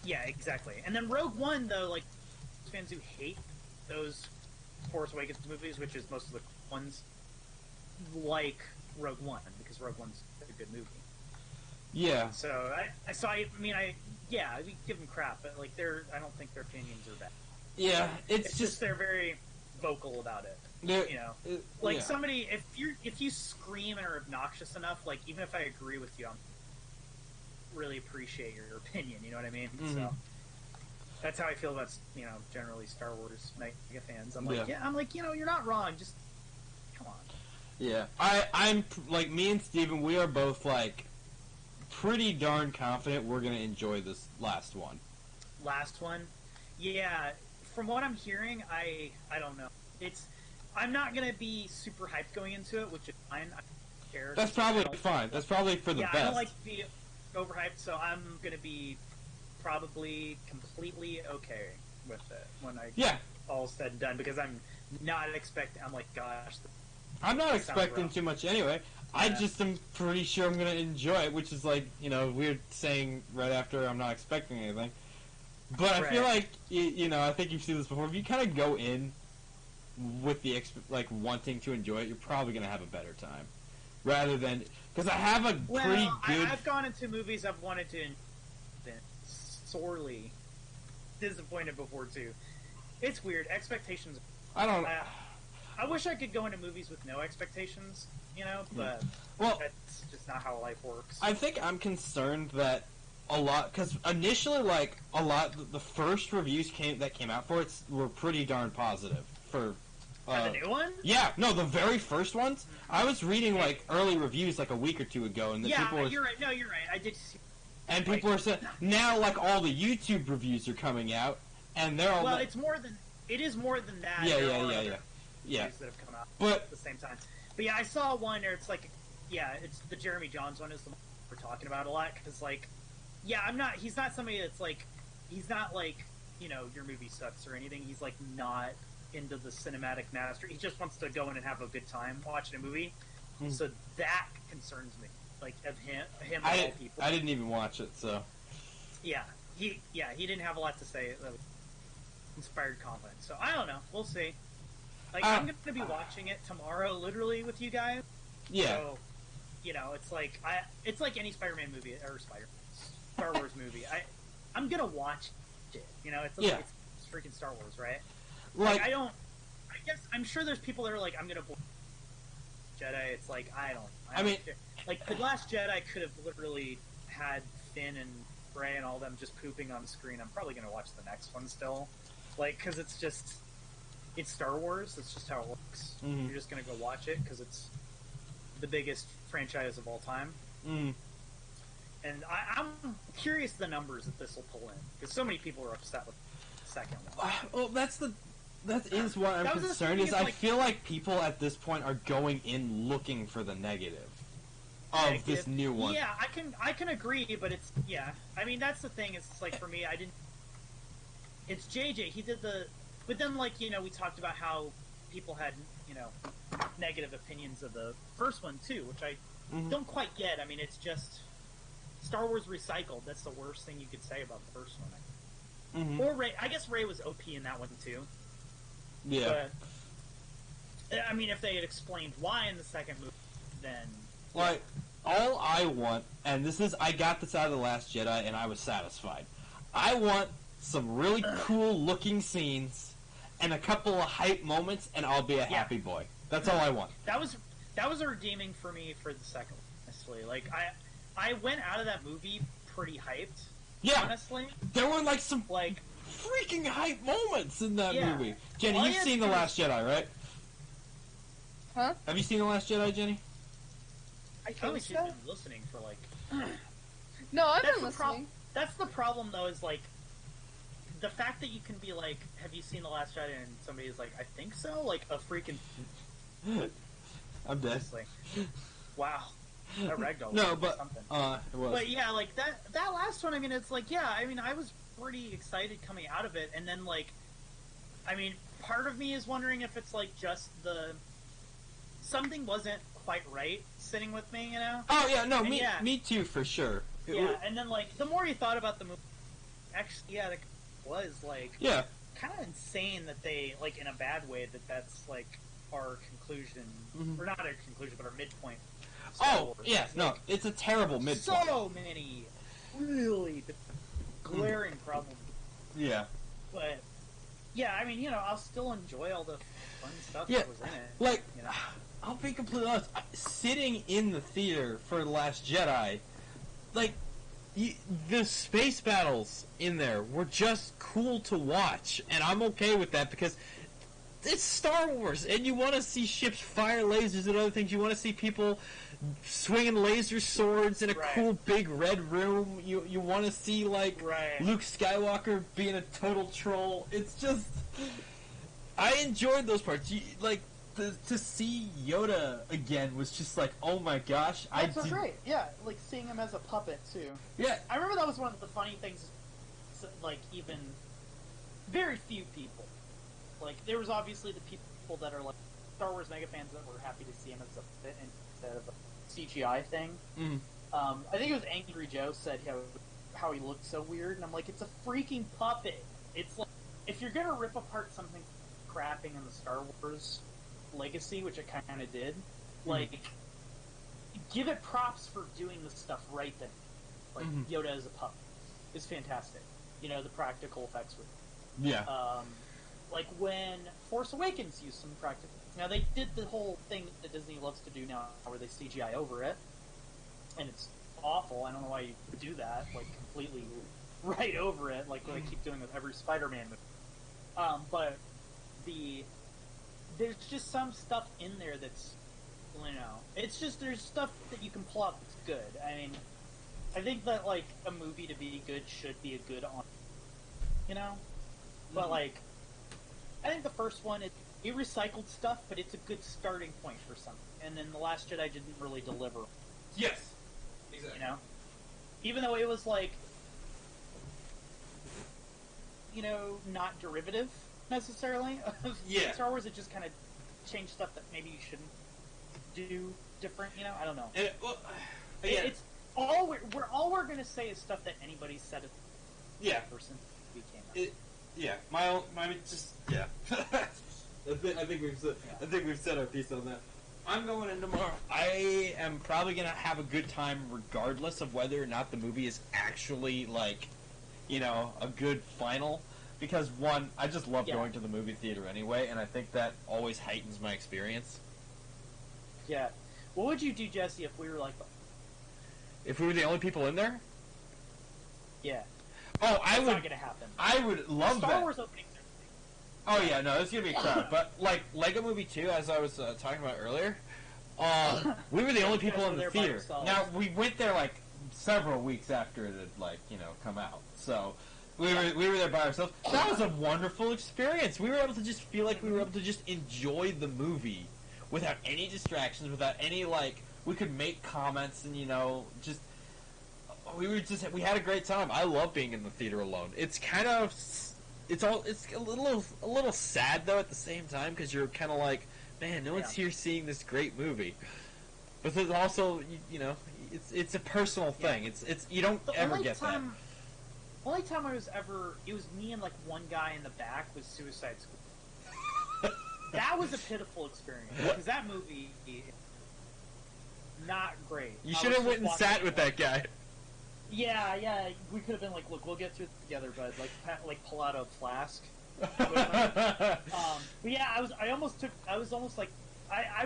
Yeah, exactly. And then Rogue One, though, like fans who hate those Force Awakens movies, which is most of the ones, like Rogue One because Rogue One's a good movie. Yeah. So I we give them crap, but like I don't think their opinions are bad. Yeah. It's It's just just they're very vocal about it. they're- You know, it- like yeah. somebody if you scream and are obnoxious enough, like even if I agree with you, I'm really appreciate your opinion. You know what I mean? Mhm. So that's how I feel about generally Star Wars mega fans. I'm like, Yeah. I'm like, you're not wrong. Just come on. Yeah, I'm like me and Steven, we are both like pretty darn confident we're gonna enjoy this last one. Last one, yeah. From what I'm hearing, I don't know. I'm not gonna be super hyped going into it, which is fine. I don't care. That's probably fine. That's probably for the yeah, best. I don't like to be overhyped, so I'm gonna be probably completely okay with it when I Yeah, all said and done because I'm not expecting. I'm like, gosh, I'm not Sounds expecting rough. too much anyway. I Yeah. just am pretty sure I'm gonna enjoy it, which is like weird saying right after I'm not expecting anything. But I feel Right. like I think you've seen this before. If you kind of go in with the wanting to enjoy it, you're probably gonna have a better time, rather than because I have a pretty good. I've gone into movies I've wanted to been sorely disappointed before too. It's weird. Expectations. I don't. I wish I could go into movies with no expectations, but Well, that's just not how life works. I think I'm concerned that a lot because initially, the first reviews that came out for it were pretty darn positive for. the new one? Yeah, no, the very first ones. I was reading like early reviews like a week or two ago, and the Yeah, people were. you're right. No, you're right. I did see. And people are saying now, like all the YouTube reviews are coming out, and they're all Well, like, it is more than that. yeah, There yeah, are yeah, other yeah, yeah. reviews that have come out But at the same time. But yeah, I saw one where it's like, yeah, it's the Jeremy Jahns one is the one we're talking about a lot because like, yeah, he's not somebody that's like, he's not like, you know, your movie sucks or anything. He's like not into the cinematic mastery. He just wants to go in and have a good time watching a movie. So that concerns me. Like of him of all people. I didn't even watch it, so Yeah, he didn't have a lot to say that inspired comment. So I don't know. We'll see. Like I'm going to be watching it tomorrow, literally with you guys. yeah. So, you know, it's like any Spider-Man movie or Star Wars movie. I'm gonna watch it. You know, it's freaking Star Wars, right? Like I guess I'm sure there's people that are like, I'm gonna Jedi. It's like I don't mean, care. Like the Last Jedi could have literally had Finn and Rey and all them just pooping on the screen. I'm probably gonna watch the next one still, like because it's Star Wars. It's just how it works. Mm-hmm. You're just gonna go watch it because it's the biggest franchise of all time. Mm. And I'm curious the numbers that this will pull in because so many people are upset with the second one. Well, that is what I'm concerned. Is I feel like people at this point are going in looking for the negative of this new one. Yeah, I can agree, but it's I mean that's the thing. It's like for me, I didn't. It's JJ. He did but then like you know we talked about how people had you know negative opinions of the first one too, which I don't quite get. I mean, it's just Star Wars recycled. That's the worst thing you could say about the first one. Mm-hmm. Or Rey. I guess Rey was OP in that one too. Yeah. But, I mean, if they had explained why in the second movie, then like all I want, and I got this out of The Last Jedi, and I was satisfied. I want some really cool looking scenes and a couple of hype moments, and I'll be a happy boy. That's all I want. That was redeeming for me for the second one, honestly. Like I went out of that movie pretty hyped. Yeah. Honestly. There were like some freaking hype moments in that movie. Jenny, Well, you've seen The Last Jedi, right? Huh? Have you seen The Last Jedi, Jenny? I Probably think she's so. been listening for like No, I've That's been the listening. That's the problem though, is like the fact that you can be like, have you seen The Last Jedi? And somebody's like, I think so, like a freaking I'm dead. honestly. Wow. That ragdoll No, was but something. it was. But yeah, like that last one, I mean, it's like, yeah, I mean, I was pretty excited coming out of it, and then like, I mean, part of me is wondering if it's like just something wasn't quite right sitting with me, you know? Oh yeah, no, And me too for sure. Yeah, and then like the more you thought about the movie, actually, yeah, it was like Yeah. kind of insane that they like in a bad way that's like our conclusion, or not our conclusion, but our midpoint. Star Wars. Yeah, It's no, like, it's a terrible midpoint. so many really glaring problems. Yeah. But yeah, I mean, you know, I'll still enjoy all the fun stuff Yeah, that was in it. like, you know? I'll be completely honest. Sitting in the theater for The Last Jedi, like, the space battles in there were just cool to watch, and I'm okay with that because it's Star Wars, and you want to see ships fire lasers and other things. You want to see people swinging laser swords in a cool big red room. You want to see like Luke Skywalker being a total troll. It's just I enjoyed those parts. To see Yoda again was just like, oh my gosh! That's great. Yeah, like seeing him as a puppet too. Yeah, I remember that was one of the funny things. Like even very few people. Like there was obviously the people that are like Star Wars mega fans that were happy to see him as a puppet instead of a CGI thing. Mm. I think it was Angry Joe said how he looked so weird, and I'm like, it's a freaking puppet. It's like if you're gonna rip apart something crapping in the Star Wars legacy, which it kind of did, like give it props for doing the stuff right then. Like Yoda as a puppet is fantastic. You know, the practical effects were. Yeah. Like when Force Awakens used some practical. Now they did the whole thing that Disney loves to do now, where they CGI over it, and it's awful. I don't know why you do that, like completely right over it, like they keep doing with every Spider-Man movie. But there's just some stuff in there that's, you know, it's just there's stuff that you can pull out that's good. I mean, I think that like a movie to be good should be a good on, you know. But like, I think the first one it recycled stuff, but it's a good starting point for something. And then the Last Jedi didn't really deliver, Yes. Exactly. you know. Even though it was like, you know, not derivative necessarily of Yeah. Star Wars, it just kind of changed stuff that maybe you shouldn't do different. You know, I don't know. And well, again, It's all we're gonna say is stuff that anybody said it yeah. person became. Yeah, just yeah. I think we've said our piece on that. I'm going in tomorrow. I am probably gonna have a good time, regardless of whether or not the movie is actually like, a good final. Because one, I just love going to the movie theater anyway, and I think that always heightens my experience. Yeah. What would you do, Jesse, if we were like, If we were the only people in there, yeah, oh, it's not gonna happen. I would love Star that. Wars openings are Oh yeah, no, it's gonna be a crowd. But like Lego Movie 2, as I was talking about earlier, we were the only people in the there by theater. yourselves. Now we went there like several weeks after it had come out, so we were there by ourselves. That was a wonderful experience. We were able to just feel like we were able to just enjoy the movie without any distractions, without any we could make comments and just. We had a great time. I love being in the theater alone. It's kind of, it's a little sad though at the same time because you're kind of like, man, no one's here seeing this great movie. But there's also, it's a personal thing. It's you don't ever get that. Only time it was me and like one guy in the back was Suicide Squad. That was a pitiful experience because that movie, not great. You should have went and sat with that guy. Yeah, we could have been like, look, we'll get through it together, bud. Like pull out a flask. But yeah, I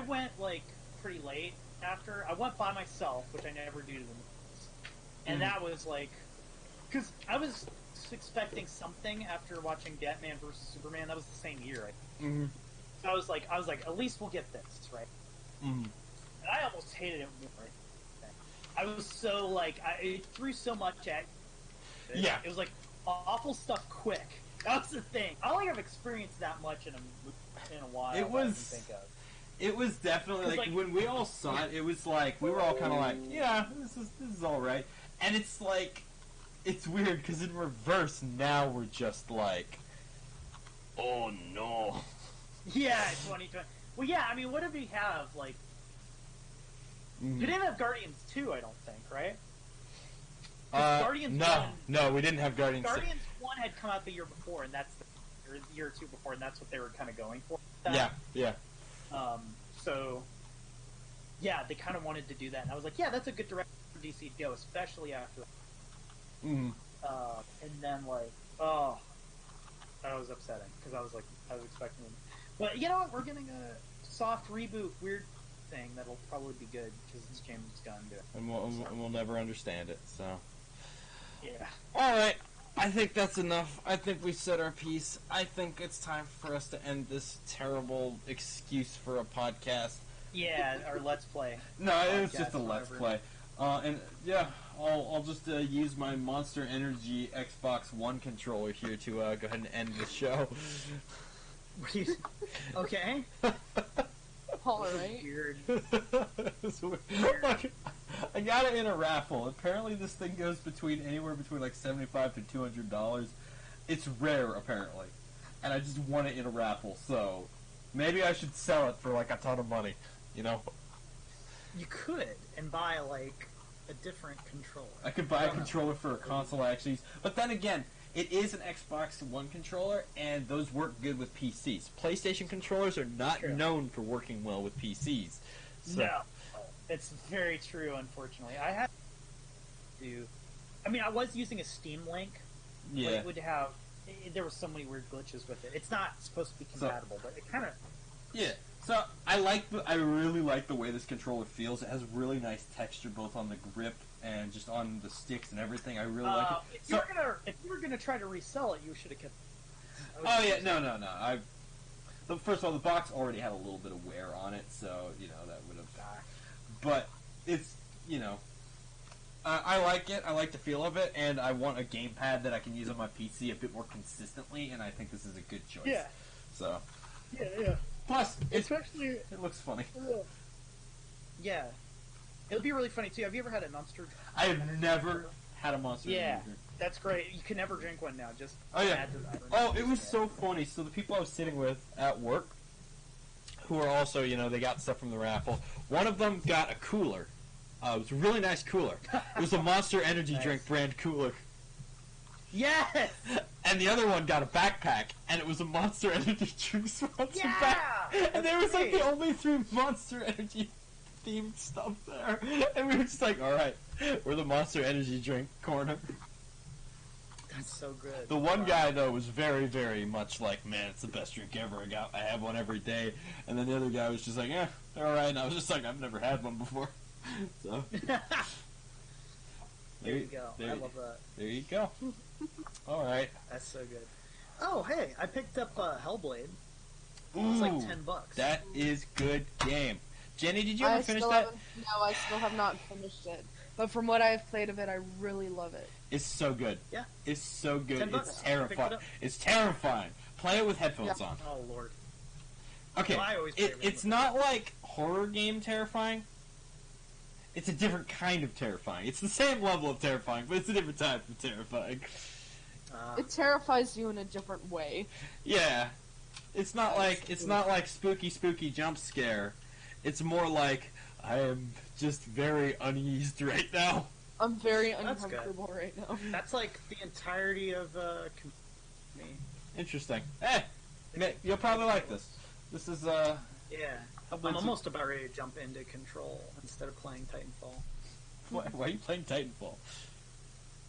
went like pretty late after. I went by myself, which I never do to the movies. And that was like, because I was expecting something after watching Batman vs Superman. That was the same year, right? Mm-hmm. So I was like, at least we'll get this, right? Mm-hmm. And I almost hated it more. I was so like, it threw so much at. Yeah. It was like awful stuff quick. That was the thing. I don't think I've experienced that much in a while. It was. That I can think of. It was definitely like when we all saw it. It was like we were all kind of like, yeah, this is all right. And it's like, it's weird because in reverse now we're just like, oh no. Yeah, 2020. Well, yeah. I mean, what did we have like? We didn't have Guardians 2, I don't think, right? Guardians 1, no, we didn't have Guardians. Guardians 1 had come out the year before, and that's the year or two before, and that's what they were kind of going for. Yeah. So, yeah, they kind of wanted to do that, and I was like, yeah, that's a good direction for DC to go, especially after. Mm. And then that was upsetting because I was expecting them, but you know what? We're getting a soft reboot, weird thing that'll probably be good because it's James Gunn doing it. And we'll never understand it. So. Yeah. All right. I think that's enough. I think we said our piece. I think it's time for us to end this terrible excuse for a podcast. Yeah, our Let's Play. No, it was just a Podcast, Let's whatever. Play. And yeah, I'll just use my Monster Energy Xbox One controller here to go ahead and end the show. Okay. All right. Weird. Look, I got it in a raffle. Apparently, this thing goes anywhere between like $75 to $200. It's rare, apparently, and I just won it in a raffle. So maybe I should sell it for like a ton of money. You could and buy like a different controller. I could buy a controller for a console I actually use, but then again, it is an Xbox One controller, and those work good with PCs. PlayStation controllers are not True. known for working well with PCs. So. No, it's very true. Unfortunately, I mean, I was using a Steam Link. But Yeah. it would have. There were so many weird glitches with it. It's not supposed to be compatible, but it kind of. Yeah. So I really like the way this controller feels. It has really nice texture both on the grip and just on the sticks and everything. I really like it. If you were gonna try to resell it, you should have kept. Oh yeah, no. First of all, the box already had a little bit of wear on it, so that would have. But it's I like it. I like the feel of it, and I want a gamepad that I can use on my PC a bit more consistently, and I think this is a good choice. Yeah. So, Yeah. plus, Especially. it looks funny. Yeah. It'll be really funny too. Have you ever had a Monster? I have never had a Monster Yeah. Energy drink. That's great. You can never drink one now. Just Oh yeah. add to that. Oh, it was so funny. So the people I was sitting with at work, who are also, they got stuff from the raffle. One of them got a cooler. It was a really nice cooler. It was a Monster Energy Nice. drink brand cooler. Yes. And the other one got a backpack, and it was a Monster Energy drink sponsored Yeah! backpack. And there was like great. the only 3 Monster Energy themed stuff there. And we were just like, alright, we're the Monster Energy drink corner. That's so good. The one guy though was very, very much like, man, it's the best drink ever. I have one every day. And then the other guy was just like, they're alright. And I was just like, I've never had one before. So There you go. there- I love that. there you go. Alright. That's so good. Oh, hey, I picked up Hellblade. It's like $10. That is good game. Jenny, did you I ever finish still that? haven't- No, I still have not finished it. But from what I've played of it, I really love it. It's so good. Yeah. It's so good. $10. It's Pick it terrifying. up. It's terrifying. Play it with headphones Yeah. on. Oh Lord. Okay. Well, I always play everything It's with not like horror game terrifying. It's a different kind of terrifying. It's the same level of terrifying, but it's a different type of terrifying. It terrifies you in a different way. Yeah. It's not like spooky jump scare. It's more like I am just very uneased right now. I'm very That's good. uncomfortable right now. That's like the entirety of me. Interesting. Hey, you'll probably like this. This is Yeah. I'm Hellblade almost about ready to jump into Control instead of playing Titanfall. Why are you playing Titanfall?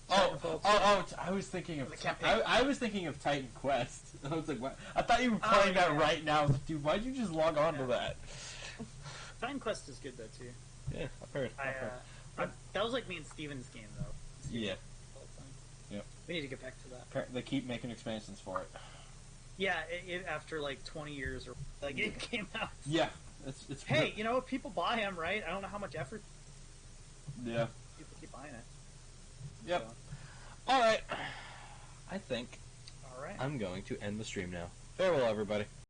Titanfall I was thinking of The campaign. I was thinking of Titan Quest. I was like, what? I thought you were playing that yeah. right now. I was like, dude, why'd you just log on to Yeah. that? Titan Quest is good though too. Yeah, I've heard. That was like me and Steven's game though. Yeah, Yep. We need to get back to that. they keep making expansions for it. Yeah, after like 20 years or like it came out. Yeah, it's Hey, you know, if people buy them, right? I don't know how much effort yeah. people keep buying it. Yep. So, All right. I think all right. I'm going to end the stream now. Farewell, everybody.